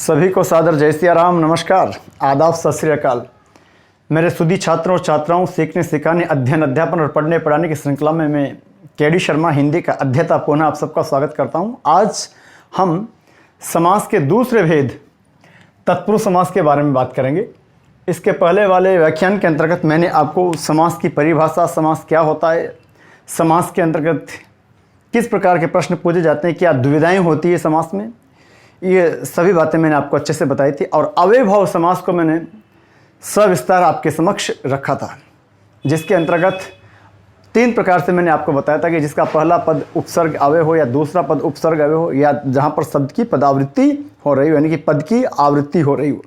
सभी को सादर जय सिया राम, नमस्कार, आदाब, सत श्री अकाल। मेरे सुधी छात्रों और छात्राओं, सीखने सिखाने, अध्ययन अध्यापन और पढ़ने पढ़ाने की श्रृंखला में मैं के.डी. शर्मा हिंदी का अध्येता पुनः आप सबका स्वागत करता हूं। आज हम समास के दूसरे भेद तत्पुरुष समास के बारे में बात करेंगे। इसके पहले वाले व्याख्यान के अंतर्गत मैंने आपको समास की परिभाषा, समास क्या होता है, समास के अंतर्गत किस प्रकार के प्रश्न पूछे जाते हैं, क्या दुविधाएं होती है समास में, ये सभी बातें मैंने आपको अच्छे से बताई थी। और अव्ययभाव समास को मैंने सविस्तार आपके समक्ष रखा था, जिसके अंतर्गत 3 प्रकार से मैंने आपको बताया था कि जिसका पहला पद उपसर्ग अव्यय हो या दूसरा पद उपसर्ग अव्यय हो, या जहाँ पर शब्द की पदावृत्ति हो रही हो, यानी कि पद की आवृत्ति हो रही हो।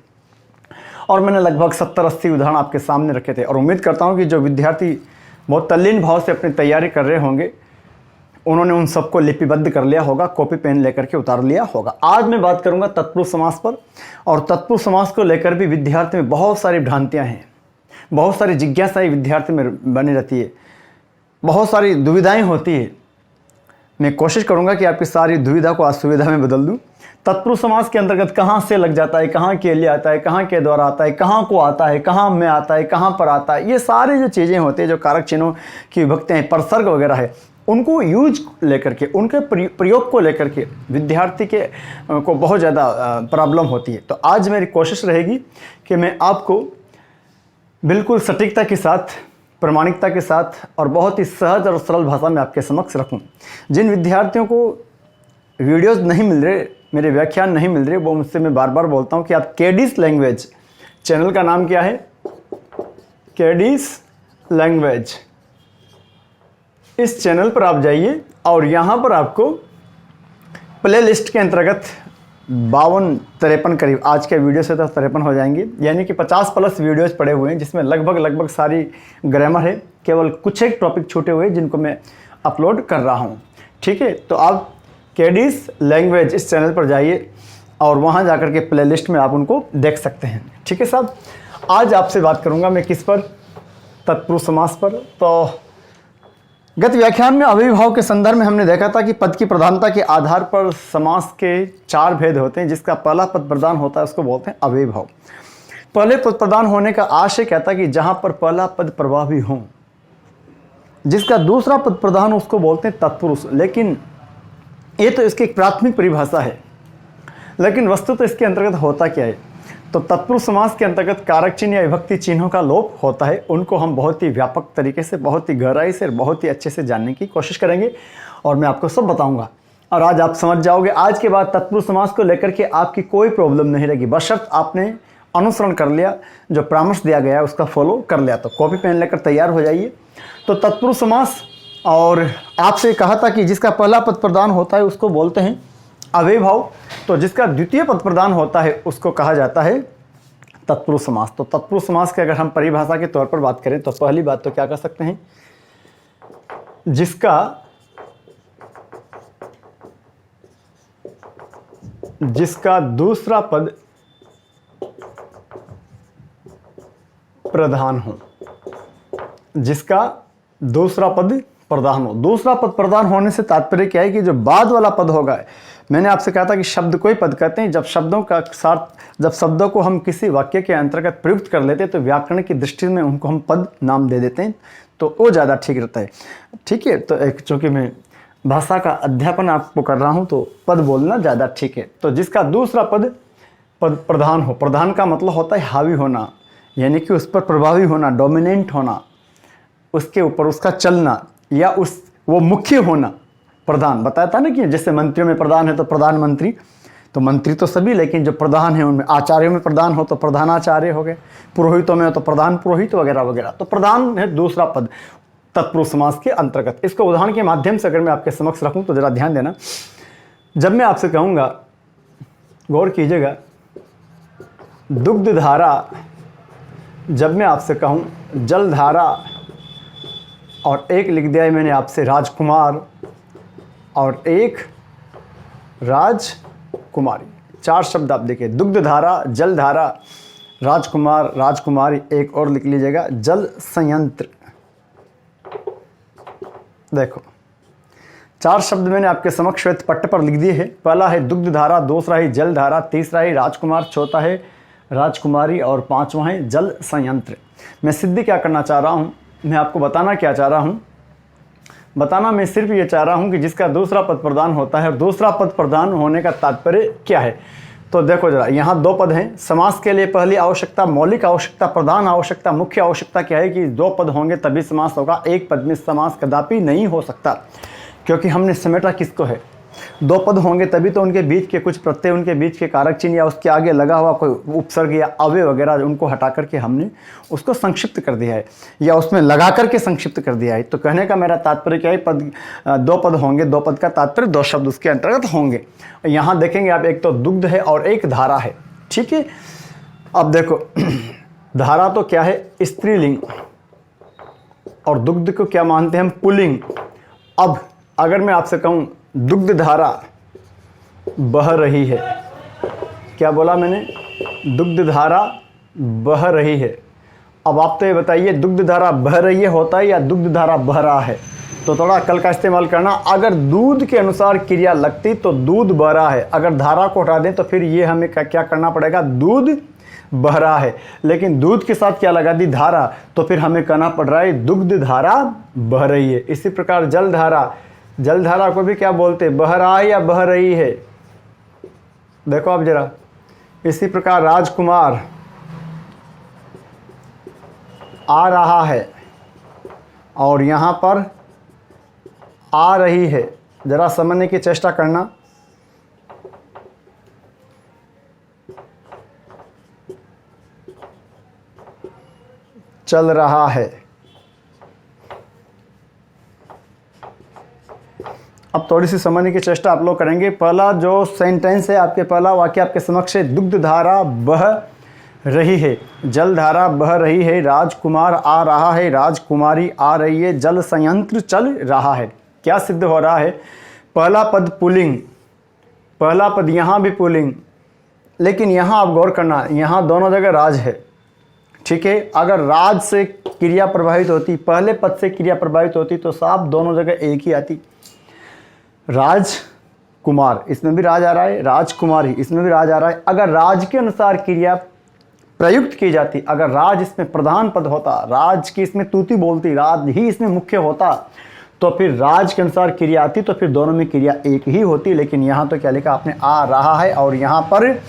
और मैंने लगभग 70-80 उदाहरण आपके सामने रखे थे और उम्मीद करता हूँ कि जो विद्यार्थी बहुत तल्लीन भाव से अपनी तैयारी कर रहे होंगे, उन्होंने उन सबको लिपिबद्ध कर लिया होगा, कॉपी पेन लेकर के उतार लिया होगा। आज मैं बात करूंगा तत्पुरुष समास पर, और तत्पुरुष समास को लेकर भी विद्यार्थी में बहुत सारी भ्रांतियां हैं, बहुत सारी जिज्ञासाएं विद्यार्थी में बनी रहती है, बहुत सारी दुविधाएं होती है। मैं कोशिश करूंगा कि आपकी सारी दुविधा को आज सुविधा में बदल दूं। तत्पुरुष समास के अंतर्गत कहाँ से लग जाता है, कहाँ के लिए आता है, कहाँ के द्वारा आता है, कहाँ को आता है, कहाँ में आता है, कहाँ पर आता है, ये सारी जो चीज़ें होती हैं, जो कारक चिन्हों की विभक्ति हैं, परसर्ग वगैरह है, उनको यूज लेकर के, उनके प्रयोग को लेकर के विद्यार्थी के को बहुत ज़्यादा प्रॉब्लम होती है। तो आज मेरी कोशिश रहेगी कि मैं आपको बिल्कुल सटीकता के साथ, प्रामाणिकता के साथ और बहुत ही सहज और सरल भाषा में आपके समक्ष रखूं। जिन विद्यार्थियों को वीडियोज़ नहीं मिल रहे, मेरे व्याख्यान नहीं मिल रहे, वो मुझसे मैं बार बार बोलता हूँ कि आप के.डी.'s लैंग्वेज, चैनल का नाम क्या है, के.डी.'s लैंग्वेज, इस चैनल पर आप जाइए और यहाँ पर आपको प्ले लिस्ट के अंतर्गत 52-53 करीब, आज के वीडियो से तो 53 हो जाएंगे, यानी कि 50+ वीडियोज़ पड़े हुए हैं, जिसमें लगभग सारी ग्रामर है। केवल कुछ एक टॉपिक छूटे हुए जिनको मैं अपलोड कर रहा हूँ। ठीक है, तो आप के.डी.'s लैंग्वेज इस चैनल पर जाइए और वहाँ जाकर के प्ले लिस्ट में आप उनको देख सकते हैं। ठीक है साहब, आज आपसे बात करूँगा मैं किस पर, तत्पुरुष समास पर। तो गत व्याख्यान में अव्ययभाव के संदर्भ में हमने देखा था कि पद की प्रधानता के आधार पर समास के 4 भेद होते हैं। जिसका पहला पद प्रधान होता है उसको बोलते हैं अव्ययभाव। पहले पद प्रधान होने का आशय कहता है कि जहां पर पहला पद प्रभावी हो। जिसका दूसरा पद प्रधान उसको बोलते हैं तत्पुरुष। लेकिन ये तो इसकी एक प्राथमिक परिभाषा है, लेकिन वस्तु तो इसके अंतर्गत होता क्या है। तो तत्पुरुष समास के अंतर्गत कारक चिन्ह या विभक्ति चिन्हों का लोप होता है। उनको हम बहुत ही व्यापक तरीके से, बहुत ही गहराई से, बहुत ही अच्छे से जानने की कोशिश करेंगे और मैं आपको सब बताऊंगा। और आज आप समझ जाओगे। आज के बाद तत्पुरुष समास को लेकर के आपकी कोई प्रॉब्लम नहीं रहेगी, बशर्ते आपने अनुसरण कर लिया, जो परामर्श दिया गया है उसका फॉलो कर लिया। तो कॉपी पेन लेकर तैयार हो जाइए। तो तत्पुरुष समास, और आपसे कहा था कि जिसका पहला पद प्रधान होता है उसको बोलते हैं अव्ययभाव। तो जिसका द्वितीय पद प्रधान होता है उसको कहा जाता है तत्पुरुष समास। तो तत्पुरुष समास की अगर हम परिभाषा के तौर पर बात करें तो पहली बात तो क्या कर सकते हैं, जिसका दूसरा पद प्रधान हो। जिसका दूसरा पद प्रधान हो। दूसरा पद प्रधान होने से तात्पर्य क्या है कि जो बाद वाला पद होगा, मैंने आपसे कहा था कि शब्द को ही पद कहते हैं। जब शब्दों को हम किसी वाक्य के अंतर्गत प्रयुक्त कर लेते हैं तो व्याकरण की दृष्टि में उनको हम पद नाम दे देते हैं, तो वो ज़्यादा ठीक रहता है। ठीक है, तो एक चूँकि मैं भाषा का अध्यापन आपको कर रहा हूँ तो पद बोलना ज़्यादा ठीक है। तो जिसका दूसरा पद प्रधान हो। प्रधान का मतलब होता है हावी होना, यानी कि उस पर प्रभावी होना, डोमिनेंट होना, उसके ऊपर उसका चलना, या वो मुख्य होना। प्रधान बताया था ना कि जैसे मंत्रियों में प्रधान है तो प्रधानमंत्री, तो मंत्री तो सभी, लेकिन जो प्रधान है उनमें, आचार्यों में प्रधान हो तो प्रधानाचार्य हो गए, पुरोहितों में हो तो प्रधान पुरोहित वगैरह वगैरह। तो प्रधान है दूसरा पद तत्पुरुष समास के अंतर्गत। इसको उदाहरण के माध्यम से अगर मैं आपके समक्ष रखूं तो जरा ध्यान देना। जब मैं आपसे कहूँगा, गौर कीजिएगा, दुग्ध धारा, जब मैं आपसे कहूँ जलधारा, और एक लिख दिया है मैंने आपसे राजकुमार, और एक राजकुमारी, 4 शब्द आप देखिए, दुग्धधारा, जलधारा, राजकुमार, राजकुमारी, एक और लिख लीजिएगा जल संयंत्र। देखो 4 शब्द मैंने आपके समक्ष श्वेत पट्ट पर लिख दिए हैं। पहला है दुग्ध धारा, दूसरा है जल धारा, तीसरा है राजकुमार, चौथा है राजकुमारी और पांचवा है जल संयंत्र। मैं सिद्ध क्या करना चाह रहा हूँ, मैं आपको बताना क्या चाह रहा हूँ, बताना मैं सिर्फ ये चाह रहा हूँ कि जिसका दूसरा पद प्रधान होता है और दूसरा पद प्रधान होने का तात्पर्य क्या है। तो देखो जरा, यहाँ 2 पद हैं। समास के लिए पहली आवश्यकता, मौलिक आवश्यकता, प्रधान आवश्यकता, मुख्य आवश्यकता क्या है कि 2 पद होंगे तभी समास होगा। एक पद में समास कदापि नहीं हो सकता, क्योंकि हमने समेटा किसको है। 2 पद होंगे तभी तो उनके बीच के कुछ प्रत्यय, उनके बीच के कारक चिन्ह या उसके आगे लगा हुआ कोई उपसर्ग या अव्यय वगैरह उनको हटा करके हमने उसको संक्षिप्त कर दिया है या उसमें लगा करके संक्षिप्त कर दिया है। तो कहने का मेरा तात्पर्य क्या है, 2 पद होंगे, 2 पद का तात्पर्य 2 शब्द उसके अंतर्गत होंगे। यहाँ देखेंगे आप, एक तो दुग्ध है और एक धारा है, ठीक है। अब देखो धारा तो क्या है, स्त्रीलिंग, और दुग्ध को क्या मानते हैं हम, पुल्लिंग। अब अगर मैं आपसे कहूँ दुग्ध धारा बह रही है, क्या बोला मैंने, दुग्ध धारा बह रही है। अब आप तो ये बताइए दुग्ध धारा बह रही है होता है या दुग्ध धारा बह रहा है। तो थोड़ा अक्ल का इस्तेमाल करना। अगर दूध के अनुसार क्रिया लगती तो दूध बह रहा है, अगर धारा को हटा दें तो फिर ये हमें क्या करना पड़ेगा, दूध बह रहा है। लेकिन दूध के साथ क्या लगा दी, धारा, तो फिर हमें कहना पड़ रहा है दुग्ध धारा बह रही है। इसी प्रकार जल धारा, जल धारा को भी क्या बोलते, बह रहा है या बह रही है, देखो आप जरा। इसी प्रकार राजकुमार आ रहा है और यहाँ पर आ रही है, जरा समझने की चेष्टा करना। चल रहा है। अब थोड़ी सी समझने की चेष्टा आप लोग करेंगे। पहला जो सेंटेंस है आपके, पहला वाक्य आपके समक्ष है, दुग्ध धारा बह रही है, जल धारा बह रही है, राजकुमार आ रहा है, राजकुमारी आ रही है, जल संयंत्र चल रहा है। क्या सिद्ध हो रहा है, पहला पद पुल्लिंग, पहला पद यहाँ भी पुल्लिंग, लेकिन यहाँ आप गौर करना, यहाँ दोनों जगह राज है, ठीक है। अगर राज से क्रिया प्रभावित होती, पहले पद से क्रिया प्रभावित होती तो साफ दोनों जगह एक ही आती। राजकुमार, इसमें भी राज आ रहा है, राजकुमारी, इसमें भी राज आ रहा है। अगर राज के अनुसार क्रिया प्रयुक्त की जाती, अगर राज इसमें प्रधान पद होता, राज की इसमें तूती बोलती, राज ही इसमें मुख्य होता, तो फिर राज के अनुसार क्रिया आती तो फिर दोनों में क्रिया एक ही होती। लेकिन यहाँ तो क्या लिखा आपने, आ रहा है और यहाँ पर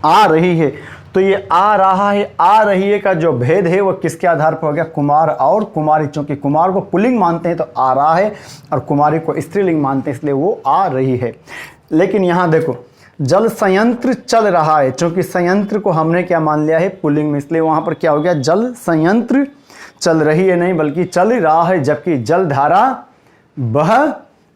आ रही है। तो ये आ रहा है, आ रही है का जो भेद है वो किसके आधार पर हो गया, कुमार और कुमारी। चूंकि कुमार को पुल्लिंग मानते हैं तो आ रहा है, और कुमारी को स्त्रीलिंग मानते हैं इसलिए वो आ रही है। लेकिन यहाँ देखो जल संयंत्र चल रहा है, चूंकि संयंत्र को हमने क्या मान लिया है, पुल्लिंग में, इसलिए वहां पर क्या हो गया, जल संयंत्र चल रही है नहीं बल्कि चल रहा है, जबकि जल धारा बह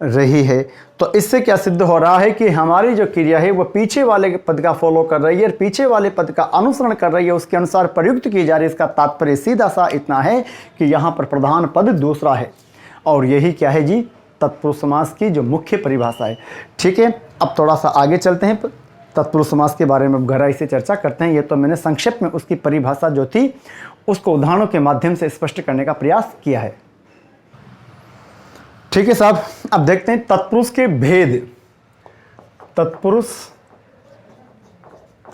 रही है। तो इससे क्या सिद्ध हो रहा है कि हमारी जो क्रिया है वो पीछे वाले पद का फॉलो कर रही है और पीछे वाले पद का अनुसरण कर रही है, उसके अनुसार प्रयुक्त की जा रही है। इसका तात्पर्य सीधा सा इतना है कि यहाँ पर प्रधान पद दूसरा है, और यही क्या है जी, तत्पुरुष समास की जो मुख्य परिभाषा है। ठीक है, अब थोड़ा सा आगे चलते हैं, तत्पुरुष समास के बारे में गहराई से चर्चा करते हैं। ये तो मैंने संक्षेप में उसकी परिभाषा जो थी उसको उदाहरणों के माध्यम से स्पष्ट करने का प्रयास किया है। ठीक है साहब, अब देखते हैं तत्पुरुष के भेद। तत्पुरुष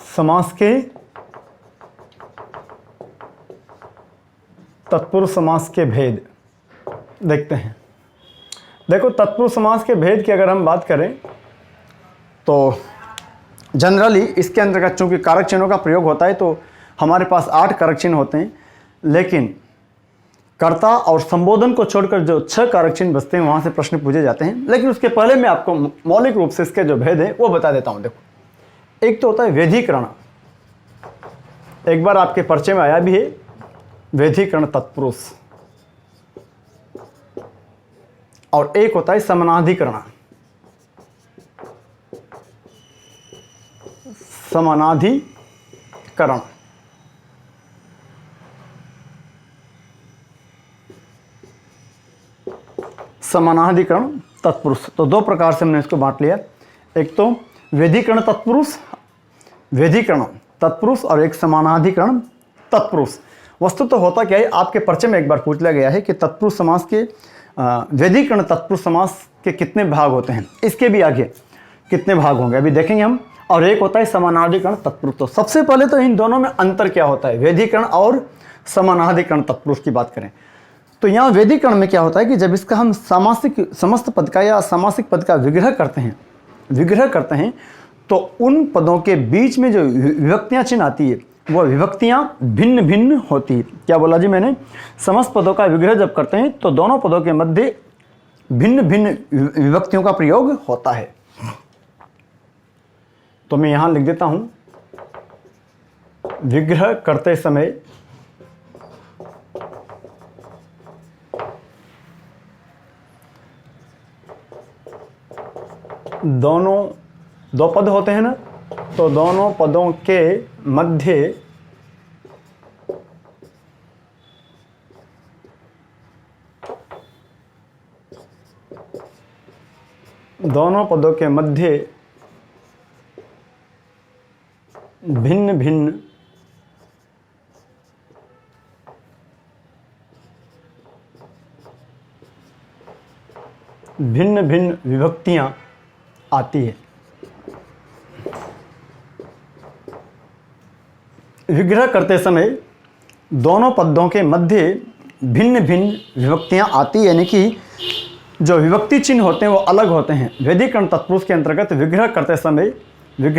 समास के, तत्पुरुष समास के भेद देखते हैं। देखो तत्पुरुष समास के भेद की अगर हम बात करें तो जनरली इसके अंतर्गत चूंकि कारक चिन्हों का प्रयोग होता है तो हमारे पास 8 कारक चिन्ह होते हैं, लेकिन कर्ता और संबोधन को छोड़कर जो 6 कारक चिन्ह बचते हैं वहां से प्रश्न पूछे जाते हैं। लेकिन उसके पहले मैं आपको मौलिक रूप से इसके जो भेद है वो बता देता हूं। देखो, एक तो होता है वेधीकरण, एक बार आपके परिचय में आया भी है, वेधीकरण तत्पुरुष, और एक होता है समानाधिकरण। समानाधिकरण समानाधिकरण तत्पुरुष, तो 2 प्रकार से हमने इसको बांट लिया। एक तो वेधीकरण तत्पुरुष, वेधीकरण तत्पुरुष, और एक समानाधिकरण तत्पुरुष। वस्तु तो होता क्या है, आपके परिचय में एक बार पूछ लिया गया है कि तत्पुरुष समास के व्यधिकरण तत्पुरुष समास के कितने भाग होते हैं, इसके भी आगे कितने भाग होंगे अभी देखेंगे हम। और एक होता है समानाधिकरण तत्पुरुष। तो सबसे पहले तो इन दोनों में अंतर क्या होता है, व्यधिकरण और समानाधिकरण तत्पुरुष की बात करें तो यहाँ व्यधिकरण में क्या होता है कि जब इसका हम सामासिक समस्त पद का या सामासिक पद का विग्रह करते हैं तो उन पदों के बीच में जो विभक्तियाँ चिन्ह आती है वह विभक्तियाँ भिन्न भिन्न होती है। क्या बोला जी मैंने, समस्त पदों का विग्रह जब करते हैं तो दोनों पदों के मध्य भिन्न भिन्न विभक्तियों का प्रयोग होता है। तो मैं यहां लिख देता हूं, विग्रह करते समय दो पद होते हैं ना, तो दोनों पदों के मध्य भिन्न भिन्न विभक्तियां आती है। विग्रह करते समय दोनों पदों के मध्य भिन्न भिन्न विभक्तियां आती है, यानी कि जो विभक्ति चिन्ह होते हैं वो अलग होते हैं। व्यधिकरण तत्पुरुष के अंतर्गत विग्रह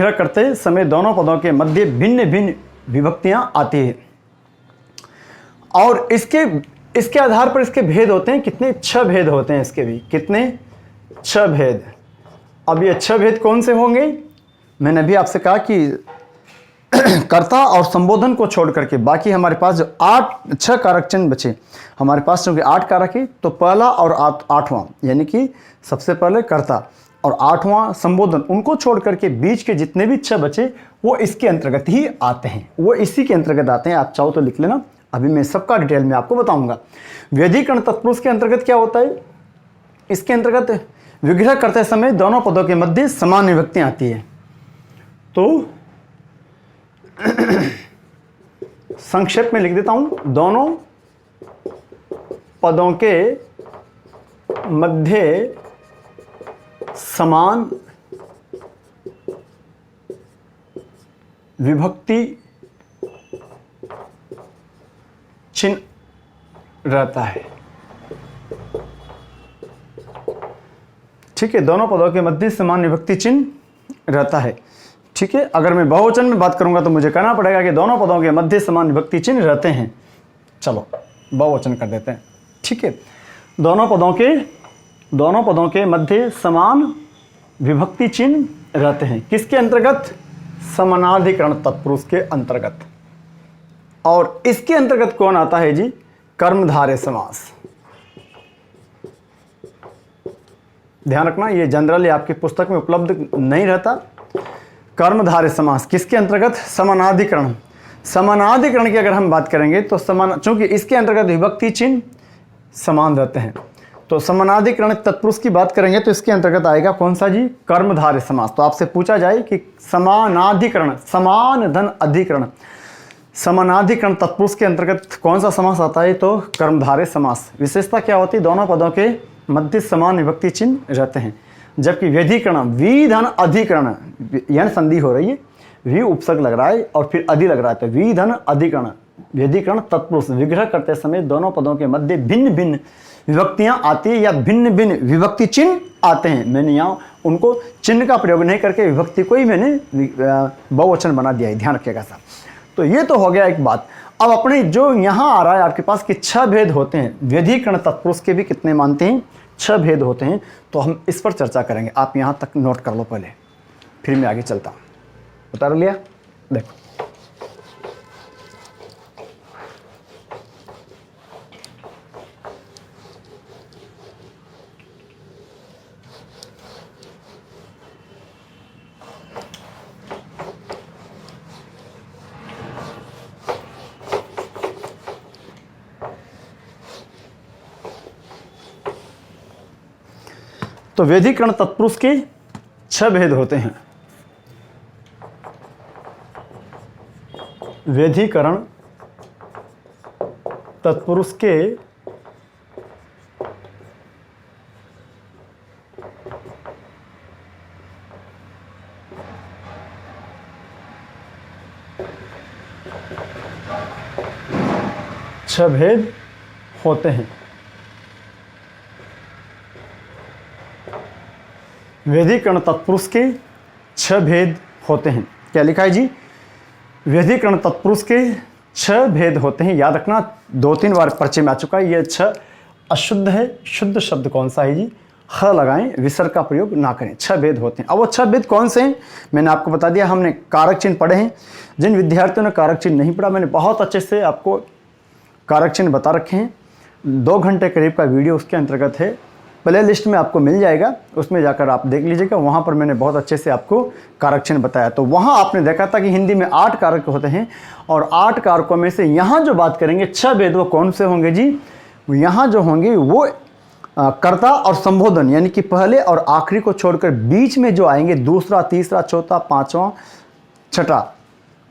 करते समय दोनों पदों के मध्य भिन्न भिन्न विभक्तियां आती है और इसके आधार पर इसके भेद होते हैं। कितने? 6 भेद होते हैं इसके भी। कितने? 6 भेद। अब ये 6 भेद कौन से होंगे? मैंने अभी आपसे कहा कि कर्ता और संबोधन को छोड़ करके बाकी हमारे पास जो 6 कारक चिन्ह बचे, हमारे पास क्योंकि 8 कारक है तो पहला और 8वां यानी कि सबसे पहले कर्ता और 8वां संबोधन, उनको छोड़ करके बीच के जितने भी 6 बचे वो इसके अंतर्गत ही आते हैं, वो इसी के अंतर्गत आते हैं। आप चाहो तो लिख लेना, अभी मैं सबका डिटेल में आपको बताऊंगा। व्यधिकरण तत्पुरुष के अंतर्गत क्या होता है? इसके अंतर्गत विग्रह करते समय दोनों पदों के मध्य समान विभक्तियां आती है। तो संक्षेप में लिख देता हूं, दोनों पदों के मध्य समान विभक्ति चिन्ह रहता है। ठीक है, दोनों पदों के मध्य समान विभक्ति चिन्ह रहता है। ठीक है, अगर मैं बहुवचन में बात करूंगा तो मुझे कहना पड़ेगा कि दोनों पदों के मध्य समान विभक्ति चिन्ह रहते हैं। चलो बहुवचन कर देते हैं। ठीक है, दोनों पदों के मध्य समान विभक्ति चिन्ह रहते हैं। किसके अंतर्गत? समानाधिकरण तत्पुरुष के अंतर्गत। और इसके अंतर्गत कौन आता है जी? कर्मधारय समास। ध्यान रखना, ये जनरली आपकी पुस्तक में उपलब्ध नहीं रहता। कर्मधारय समास किसके अंतर्गत? समानाधिकरण। समानाधिकरण की अगर हम बात करेंगे तो चूंकि इसके अंतर्गत विभक्ति चिन्ह समान रहते हैं, तो समानाधिकरण तत्पुरुष की बात करेंगे तो इसके अंतर्गत आएगा कौन सा जी? कर्मधारय समास। तो आपसे पूछा जाए कि समानाधिकरण, समान धन अधिकरण, समानाधिकरण तत्पुरुष के अंतर्गत कौन सा समास आता है? तो कर्मधारय समास। विशेषता क्या होती है? दोनों पदों के मध्य समान विभक्ति चिन्ह रहते हैं। जबकि व्यधिकरण, वी धन अधिकरण, यन संधि हो रही है, वी उपसर्ग लग रहा है और फिर अधि लग रहा है, तो वी धन अधिकरण, व्यधिकरण तत्पुरुष। विग्रह करते समय दोनों पदों के मध्य भिन्न भिन्न विभक्तियां आती है या भिन्न भिन्न विभक्ति चिन्ह आते हैं। मैंने यहाँ उनको चिन्ह का प्रयोग नहीं करके विभक्ति को ही मैंने बहुवचन बना दिया है, ध्यान रखिएगा साहब। तो ये तो हो गया एक बात। अब अपने जो यहाँ आ रहा है आपके पास कि 6 भेद होते हैं, व्यधिकरण तत्पुरुष के भी कितने मानते हैं? 6 भेद होते हैं। तो हम इस पर चर्चा करेंगे। आप यहाँ तक नोट कर लो पहले, फिर मैं आगे चलता हूँ। उतार लिया? देखो, तो व्यधिकरण तत्पुरुष के 6 भेद होते हैं। व्यधिकरण तत्पुरुष के छह भेद होते हैं। व्यधिकरण तत्पुरुष के छह भेद होते हैं। क्या लिखा है जी? व्यधिकरण तत्पुरुष के छह भेद होते हैं। याद रखना, 2-3 बार परिचय में आ चुका है। ये छह अशुद्ध है। शुद्ध शब्द कौन सा है जी? ह लगाएं, विसर्ग का प्रयोग ना करें। छह भेद होते हैं। अब वो छह भेद कौन से हैं मैंने आपको बता दिया। हमने कारक चिन्ह पढ़े हैं। जिन विद्यार्थियों ने कारक चिन्ह नहीं पढ़ा, मैंने बहुत अच्छे से आपको कारक चिन्ह बता रखे हैं। 2 घंटे करीब का वीडियो उसके अंतर्गत है। प्ले लिस्ट में आपको मिल जाएगा, उसमें जाकर आप देख लीजिएगा। वहाँ पर मैंने बहुत अच्छे से आपको कारक चिन्ह बताया। तो वहाँ आपने देखा था कि हिंदी में 8 कारक होते हैं और 8 कारकों में से यहाँ जो बात करेंगे 6 भेद, वो कौन से होंगे जी? यहाँ जो होंगे वो कर्ता और संबोधन, यानी कि पहले और आखिरी को छोड़कर बीच में जो आएंगे, दूसरा, तीसरा, चौथा, पाँचवां, छठा,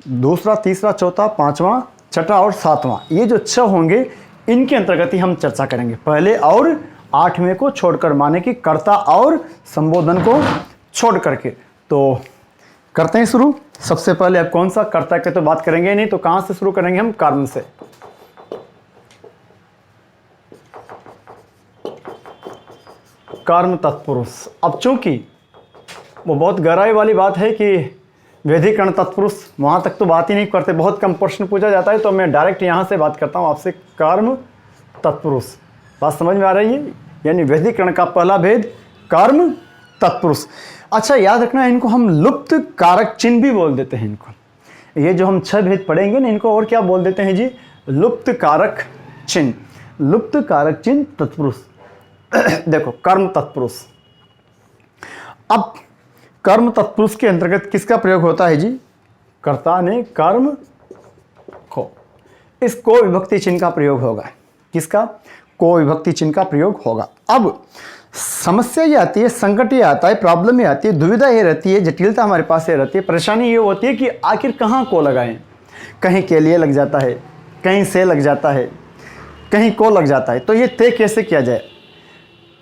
दूसरा, तीसरा, चौथा, पाँचवां, छठा और सातवां, ये जो 6 होंगे इनके अंतर्गत ही हम चर्चा करेंगे। पहले और 8वें को छोड़कर, माने कि कर्ता और संबोधन को छोड़ करके। तो करते हैं शुरू। सबसे पहले अब कौन सा? कर्ता के तो बात करेंगे नहीं, तो कहां से शुरू करेंगे हम? कर्म से। कर्म तत्पुरुष। अब चूंकि वो बहुत गहराई वाली बात है कि व्यधिकरण तत्पुरुष, वहां तक तो बात ही नहीं करते, बहुत कम प्रश्न पूछा जाता है, तो मैं डायरेक्ट यहां से बात करता हूं आपसे। कर्म तत्पुरुष, बात समझ में आ रही है? यानी व्यधिकरण का पहला भेद कर्म तत्पुरुष। अच्छा, याद रखना, इनको हम लुप्त कारक चिन्ह भी बोल देते हैं। इनको, ये जो हम 6 भेद पढ़ेंगे ना, इनको और क्या बोल देते हैं जी? लुप्त कारक चिन्ह। लुप्त कारक चिन्ह तत्पुरुष। देखो, कर्म तत्पुरुष। अब कर्म तत्पुरुष के अंतर्गत किसका प्रयोग होता है जी? कर्ता ने कर्म को, इस को विभक्ति चिन्ह का प्रयोग होगा। किसका? को विभक्ति चिन्ह का प्रयोग होगा। अब समस्या ये आती है, संकट ये आता है, प्रॉब्लम ये आती है, दुविधा ये रहती है, जटिलता हमारे पास ये रहती है, परेशानी ये होती है कि आखिर कहाँ को लगाएं। कहीं के लिए लग जाता है, कहीं से लग जाता है, कहीं को लग जाता है। तो ये तय कैसे किया जाए?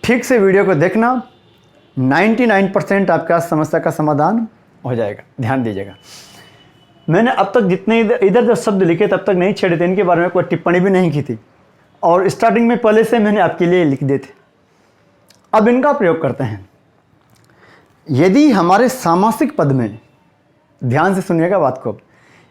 ठीक से वीडियो को देखना, 99% आपका समस्या का समाधान हो जाएगा। ध्यान दीजिएगा, मैंने अब तक जितने इधर जो शब्द लिखे तब तक नहीं छेड़े थे, इनके बारे में कोई टिप्पणी भी नहीं की थी, और स्टार्टिंग में पहले से मैंने आपके लिए लिख दिए थे। अब इनका प्रयोग करते हैं। यदि हमारे सामासिक पद में, ध्यान से सुनिएगा बात को,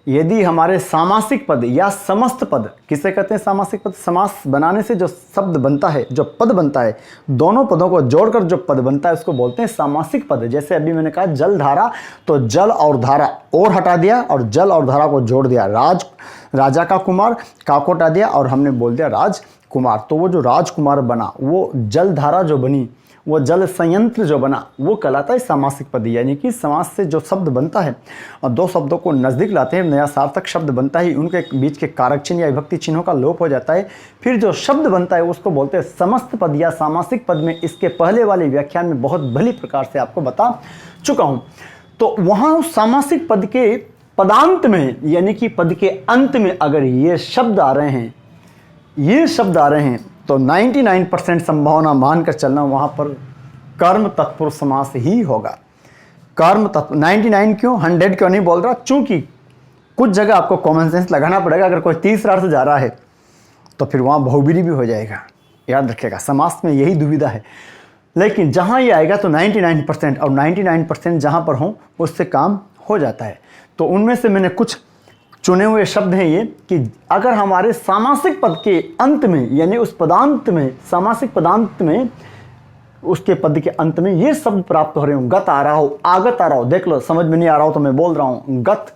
यदि हमारे सामासिक पद या समस्त पद, किसे कहते हैं सामासिक पद? समास बनाने से जो शब्द बनता है, जो पद बनता है, दोनों पदों को जोड़कर जो पद बनता है उसको बोलते हैं सामासिक पद। जैसे अभी मैंने कहा जल धारा, तो जल और धारा और हटा दिया और जल और धारा को जोड़ दिया। राजा का कुमार, का को हटा दिया और हमने बोल दिया राजकुमार। तो वो जो राजकुमार बना, वो जल धारा जो बनी, वो जल संयंत्र जो बना, वो कहलाता है सामासिक पद। यानी कि समास से जो शब्द बनता है और 2 शब्दों को नज़दीक लाते हैं, नया सार्थक शब्द बनता है, उनके बीच के कारक चिन्ह या विभक्ति चिन्हों का लोप हो जाता है, फिर जो शब्द बनता है उसको बोलते हैं समस्त पद या सामासिक पद में। इसके पहले वाले व्याख्यान में बहुत भली प्रकार से आपको बता चुका हूँ। तो वहाँ उस सामासिक पद के पदांत में, यानी कि पद के अंत में अगर ये शब्द आ रहे हैं, ये शब्द आ रहे हैं, तो 99% संभावना मानकर चलना वहाँ पर कर्म तत्पुरुष समास ही होगा। कर्म तत्पुरुष 99 क्यों, 100 क्यों नहीं बोल रहा? चूंकि कुछ जगह आपको कॉमन सेंस लगाना पड़ेगा। अगर कोई तीसरा अर्थ जा रहा है तो फिर वहाँ बहुब्रीहि भी हो जाएगा। याद रखिएगा, समास में यही दुविधा है। लेकिन जहाँ ये आएगा तो 99%, और 99% जहाँ पर हो उससे काम हो जाता है। तो उनमें से मैंने कुछ चुने हुए शब्द हैं ये, कि अगर हमारे सामासिक पद के अंत में, यानी उस पदांत में, सामासिक पदांत में, उसके पद के अंत में ये शब्द प्राप्त हो रहे हो, गत आ रहा हो, आगत आ रहा हो, देख लो समझ में नहीं आ रहा हो तो मैं बोल रहा हूँ, गत,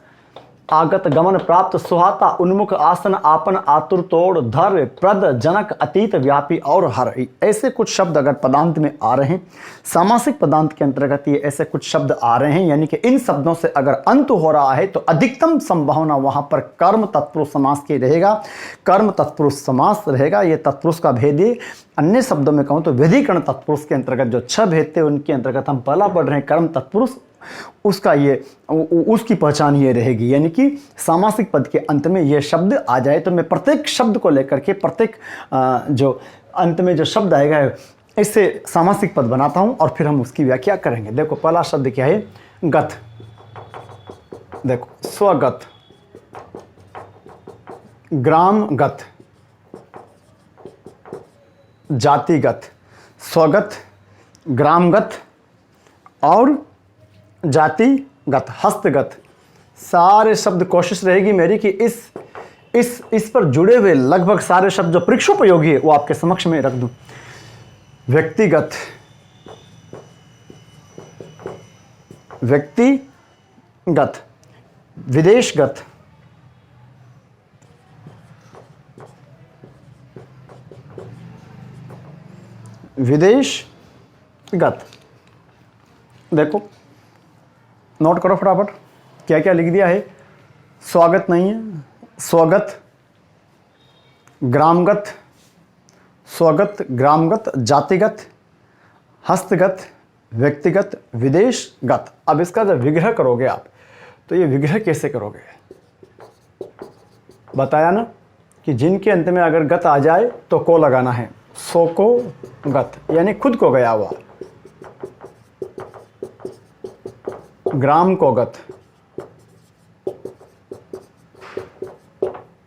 आगत, गमन, प्राप्त, सुहाता, उन्मुख, आसन, आपन, आतुर, तोड़, धर, प्रद, जनक, अतीत, व्यापी और हर, ऐसे कुछ शब्द अगर पदांत में आ रहे हैं, सामासिक पदांत के अंतर्गत ये ऐसे कुछ शब्द आ रहे हैं, यानी कि इन शब्दों से अगर अंत हो रहा है तो अधिकतम संभावना वहां पर कर्म तत्पुरुष समास की रहेगा। कर्म तत्पुरुष समास रहेगा। ये तत्पुरुष का भेद है। अन्य शब्दों में कहूँ तो व्यधिकरण तत्पुरुष के अंतर्गत जो 6 भेद थे उनके अंतर्गत हम पहला पढ़ रहे हैं कर्म तत्पुरुष, उसका ये, उसकी पहचान ये रहेगी, यानी कि सामासिक पद के अंत में ये शब्द आ जाए तो मैं प्रत्येक शब्द को लेकर के, प्रत्येक जो अंत में जो शब्द आएगा इससे सामासिक पद बनाता हूं और फिर हम उसकी व्याख्या करेंगे। देखो पहला शब्द क्या है? गत। देखो स्वगत, ग्रामगत, जातिगत, स्वगत, ग्रामगत और जातिगत, हस्तगत, सारे शब्द कोशिश रहेगी मेरी कि इस पर जुड़े हुए लगभग सारे शब्द जो परीक्षोपयोगी है वो आपके समक्ष में रख दूं। व्यक्तिगत, व्यक्तिगत, विदेशगत, विदेशगत। देखो नोट करो फटाफट क्या क्या लिख दिया है। स्वागत नहीं है, स्वगत, ग्रामगत, स्वगत, ग्रामगत, जातिगत, हस्तगत, व्यक्तिगत, विदेशगत। अब इसका जब विग्रह करोगे आप तो ये विग्रह कैसे करोगे? बताया ना कि जिनके अंत में अगर गत आ जाए तो को लगाना है। सो को गत यानी खुद को गया हुआ, ग्राम को गत,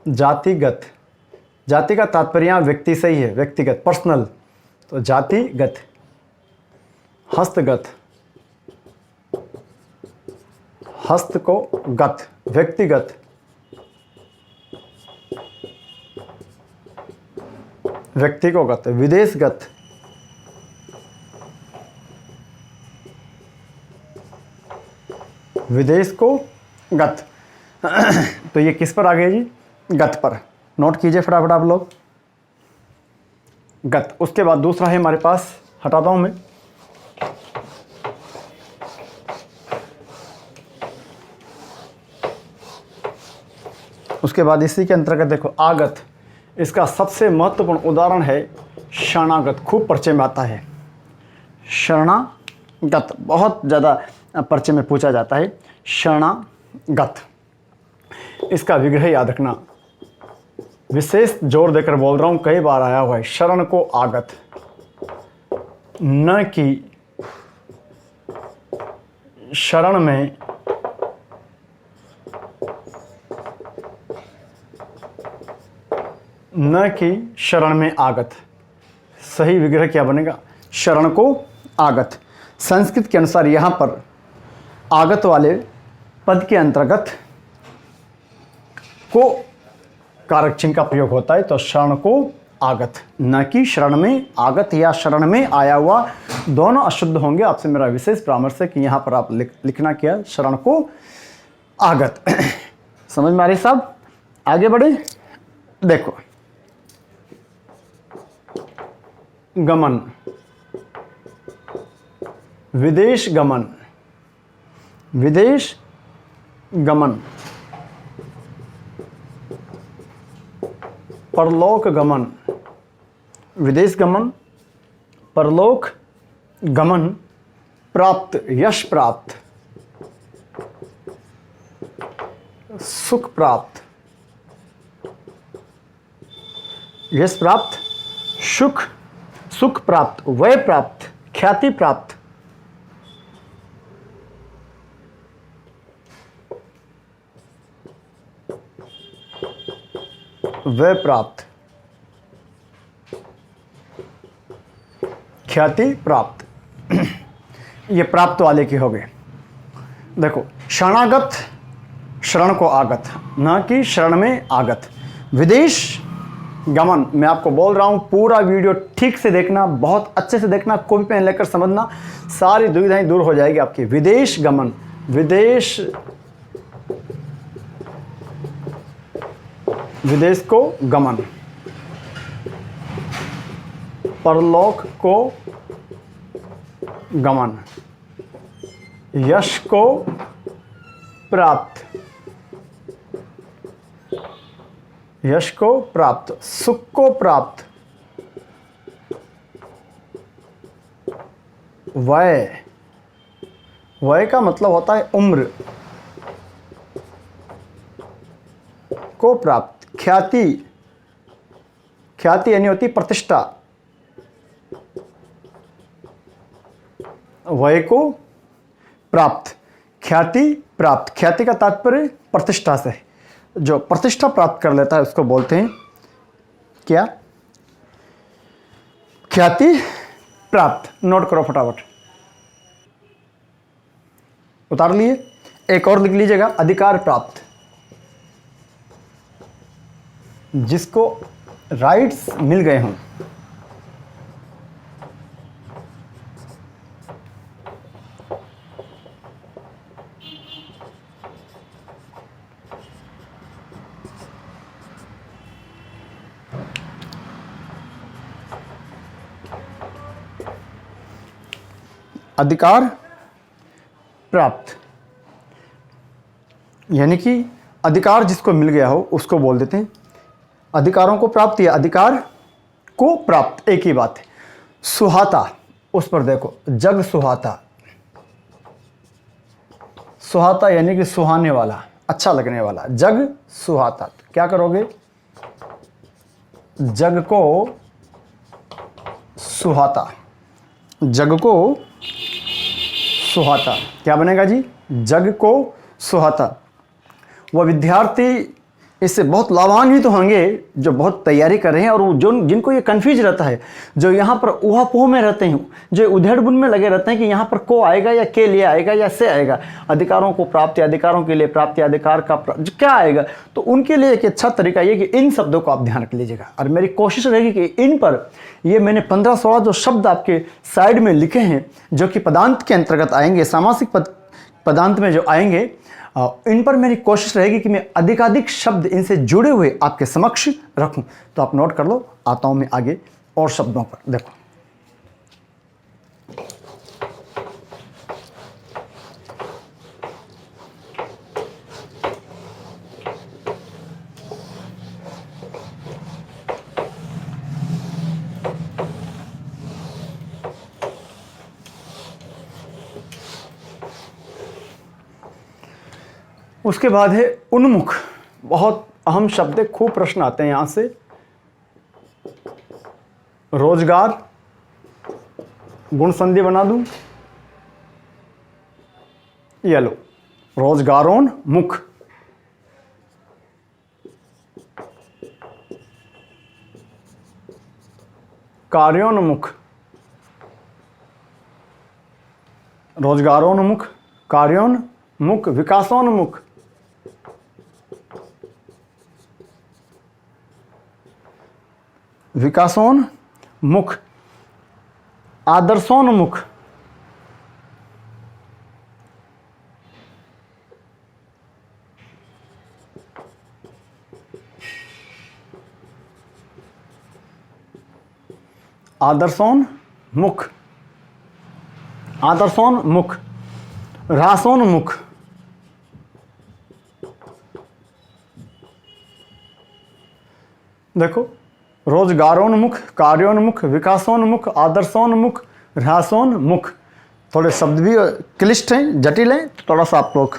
जातिगत, जाति का तात्पर्य यहाँ व्यक्ति से ही है, व्यक्तिगत, पर्सनल, तो जातिगत, हस्तगत, हस्त को गत, व्यक्तिगत, व्यक्ति को गत, विदेशगत, विदेश को गत। तो ये किस पर आ गया जी? गत पर। नोट कीजिए फटाफट आप लोग, गत। उसके बाद दूसरा है हमारे पास, हटाता हूं मैं, उसके बाद इसी के अंतर्गत देखो आगत। इसका सबसे महत्वपूर्ण उदाहरण है शरणागत, खूब परिचय में आता है। शरणागत बहुत ज़्यादा परिचय में पूछा जाता है। शरणागत, इसका विग्रह याद रखना, विशेष जोर देकर बोल रहा हूं, कई बार आया हुआ है। शरण को आगत, न कि शरण में न कि शरण में आगत। सही विग्रह क्या बनेगा? शरण को आगत। संस्कृत के अनुसार यहाँ पर आगत वाले पद के अंतर्गत को कारक चिन्ह का प्रयोग होता है, तो शरण को आगत, न कि शरण में आगत या शरण में आया हुआ, दोनों अशुद्ध होंगे। आपसे मेरा विशेष परामर्श है कि यहाँ पर आप लिखना क्या? शरण को आगत। समझ में आ रही साहब? आगे बढ़े। देखो गमन, विदेश गमन, विदेश गमन, परलोक गमन, विदेश गमन, परलोक गमन, प्राप्त, यश प्राप्त, सुख प्राप्त, यश प्राप्त, सुख प्राप्त, वय प्राप्त, ख्याति प्राप्त, वय प्राप्त, ख्याति प्राप्त। ये प्राप्त वाले की हो गए। देखो शरणागत, शरण को आगत, न कि शरण में आगत। विदेश गमन, मैं आपको बोल रहा हूं पूरा वीडियो ठीक से देखना, बहुत अच्छे से देखना, कॉपी पेन लेकर समझना, सारी दुविधाएं दूर हो जाएगी आपकी। विदेश गमन, विदेश को गमन, परलोक को गमन, यश को प्राप्त, यश को प्राप्त, सुख को प्राप्त, वय, वय का मतलब होता है उम्र, को प्राप्त, ख्याति, ख्याति यानी होती प्रतिष्ठा, वय को प्राप्त, ख्याति प्राप्त। ख्याति का तात्पर्य प्रतिष्ठा से, जो प्रतिष्ठा प्राप्त कर लेता है उसको बोलते हैं क्या? ख्याति प्राप्त। नोट करो फटाफट, उतार लिए। एक और लिख लीजिएगा, अधिकार प्राप्त। जिसको राइट्स मिल गए हों। अधिकार प्राप्त यानी कि अधिकार जिसको मिल गया हो उसको बोल देते हैं अधिकारों को प्राप्त या अधिकार को प्राप्त, एक ही बात है। सुहाता, उस पर देखो, जग सुहाता। सुहाता यानी कि सुहाने वाला, अच्छा लगने वाला। जग सुहाता, तो क्या करोगे? जग को सुहाता, जग को सुहाता। क्या बनेगा जी? जग को सुहाता। वह विद्यार्थी इससे बहुत लाभान्वित तो होंगे जो बहुत तैयारी कर रहे हैं, और जो जिनको ये कन्फ्यूज रहता है, जो यहाँ पर ऊहापोह में रहते हैं, जो उधेड़-बुन में लगे रहते हैं कि यहाँ पर को आएगा या के लिए आएगा या से आएगा, अधिकारों को प्राप्त या अधिकारों के लिए प्राप्त या अधिकार का क्या आएगा, तो उनके लिए एक अच्छा तरीका ये कि इन शब्दों को आप ध्यान रख लीजिएगा। और मेरी कोशिश रहेगी कि इन पर ये मैंने 15-16 जो शब्द आपके साइड में लिखे हैं जो कि पदांत के अंतर्गत आएंगे, सामासिक पदांत में जो आएंगे, इन पर मेरी कोशिश रहेगी कि मैं अधिकाधिक शब्द इनसे जुड़े हुए आपके समक्ष रखूं। तो आप नोट कर लो, आता हूं मैं आगे और शब्दों पर। देखो, उसके बाद है उन्मुख। बहुत अहम शब्द है, खूब प्रश्न आते हैं यहां से। रोजगार, गुण संधि बना दूं, ये लो, रोजगारोन्मुख। कार्योन्मुख, रोजगारोन्मुख, कार्योन्मुख, विकासोन्मुख, विकासोन्मुख, आदर्शोन्मुख, आदर्शोन्मुख, आदर्शोन्मुख, ह्रासोन्मुख, देखो, रोजगारोन्मुख, कार्योन्मुख, विकासोन्मुख, आदर्शोन्मुख, ह्रासोन्मुख। थोड़े शब्द भी क्लिष्ट हैं, जटिल हैं, थोड़ा सा आप लोग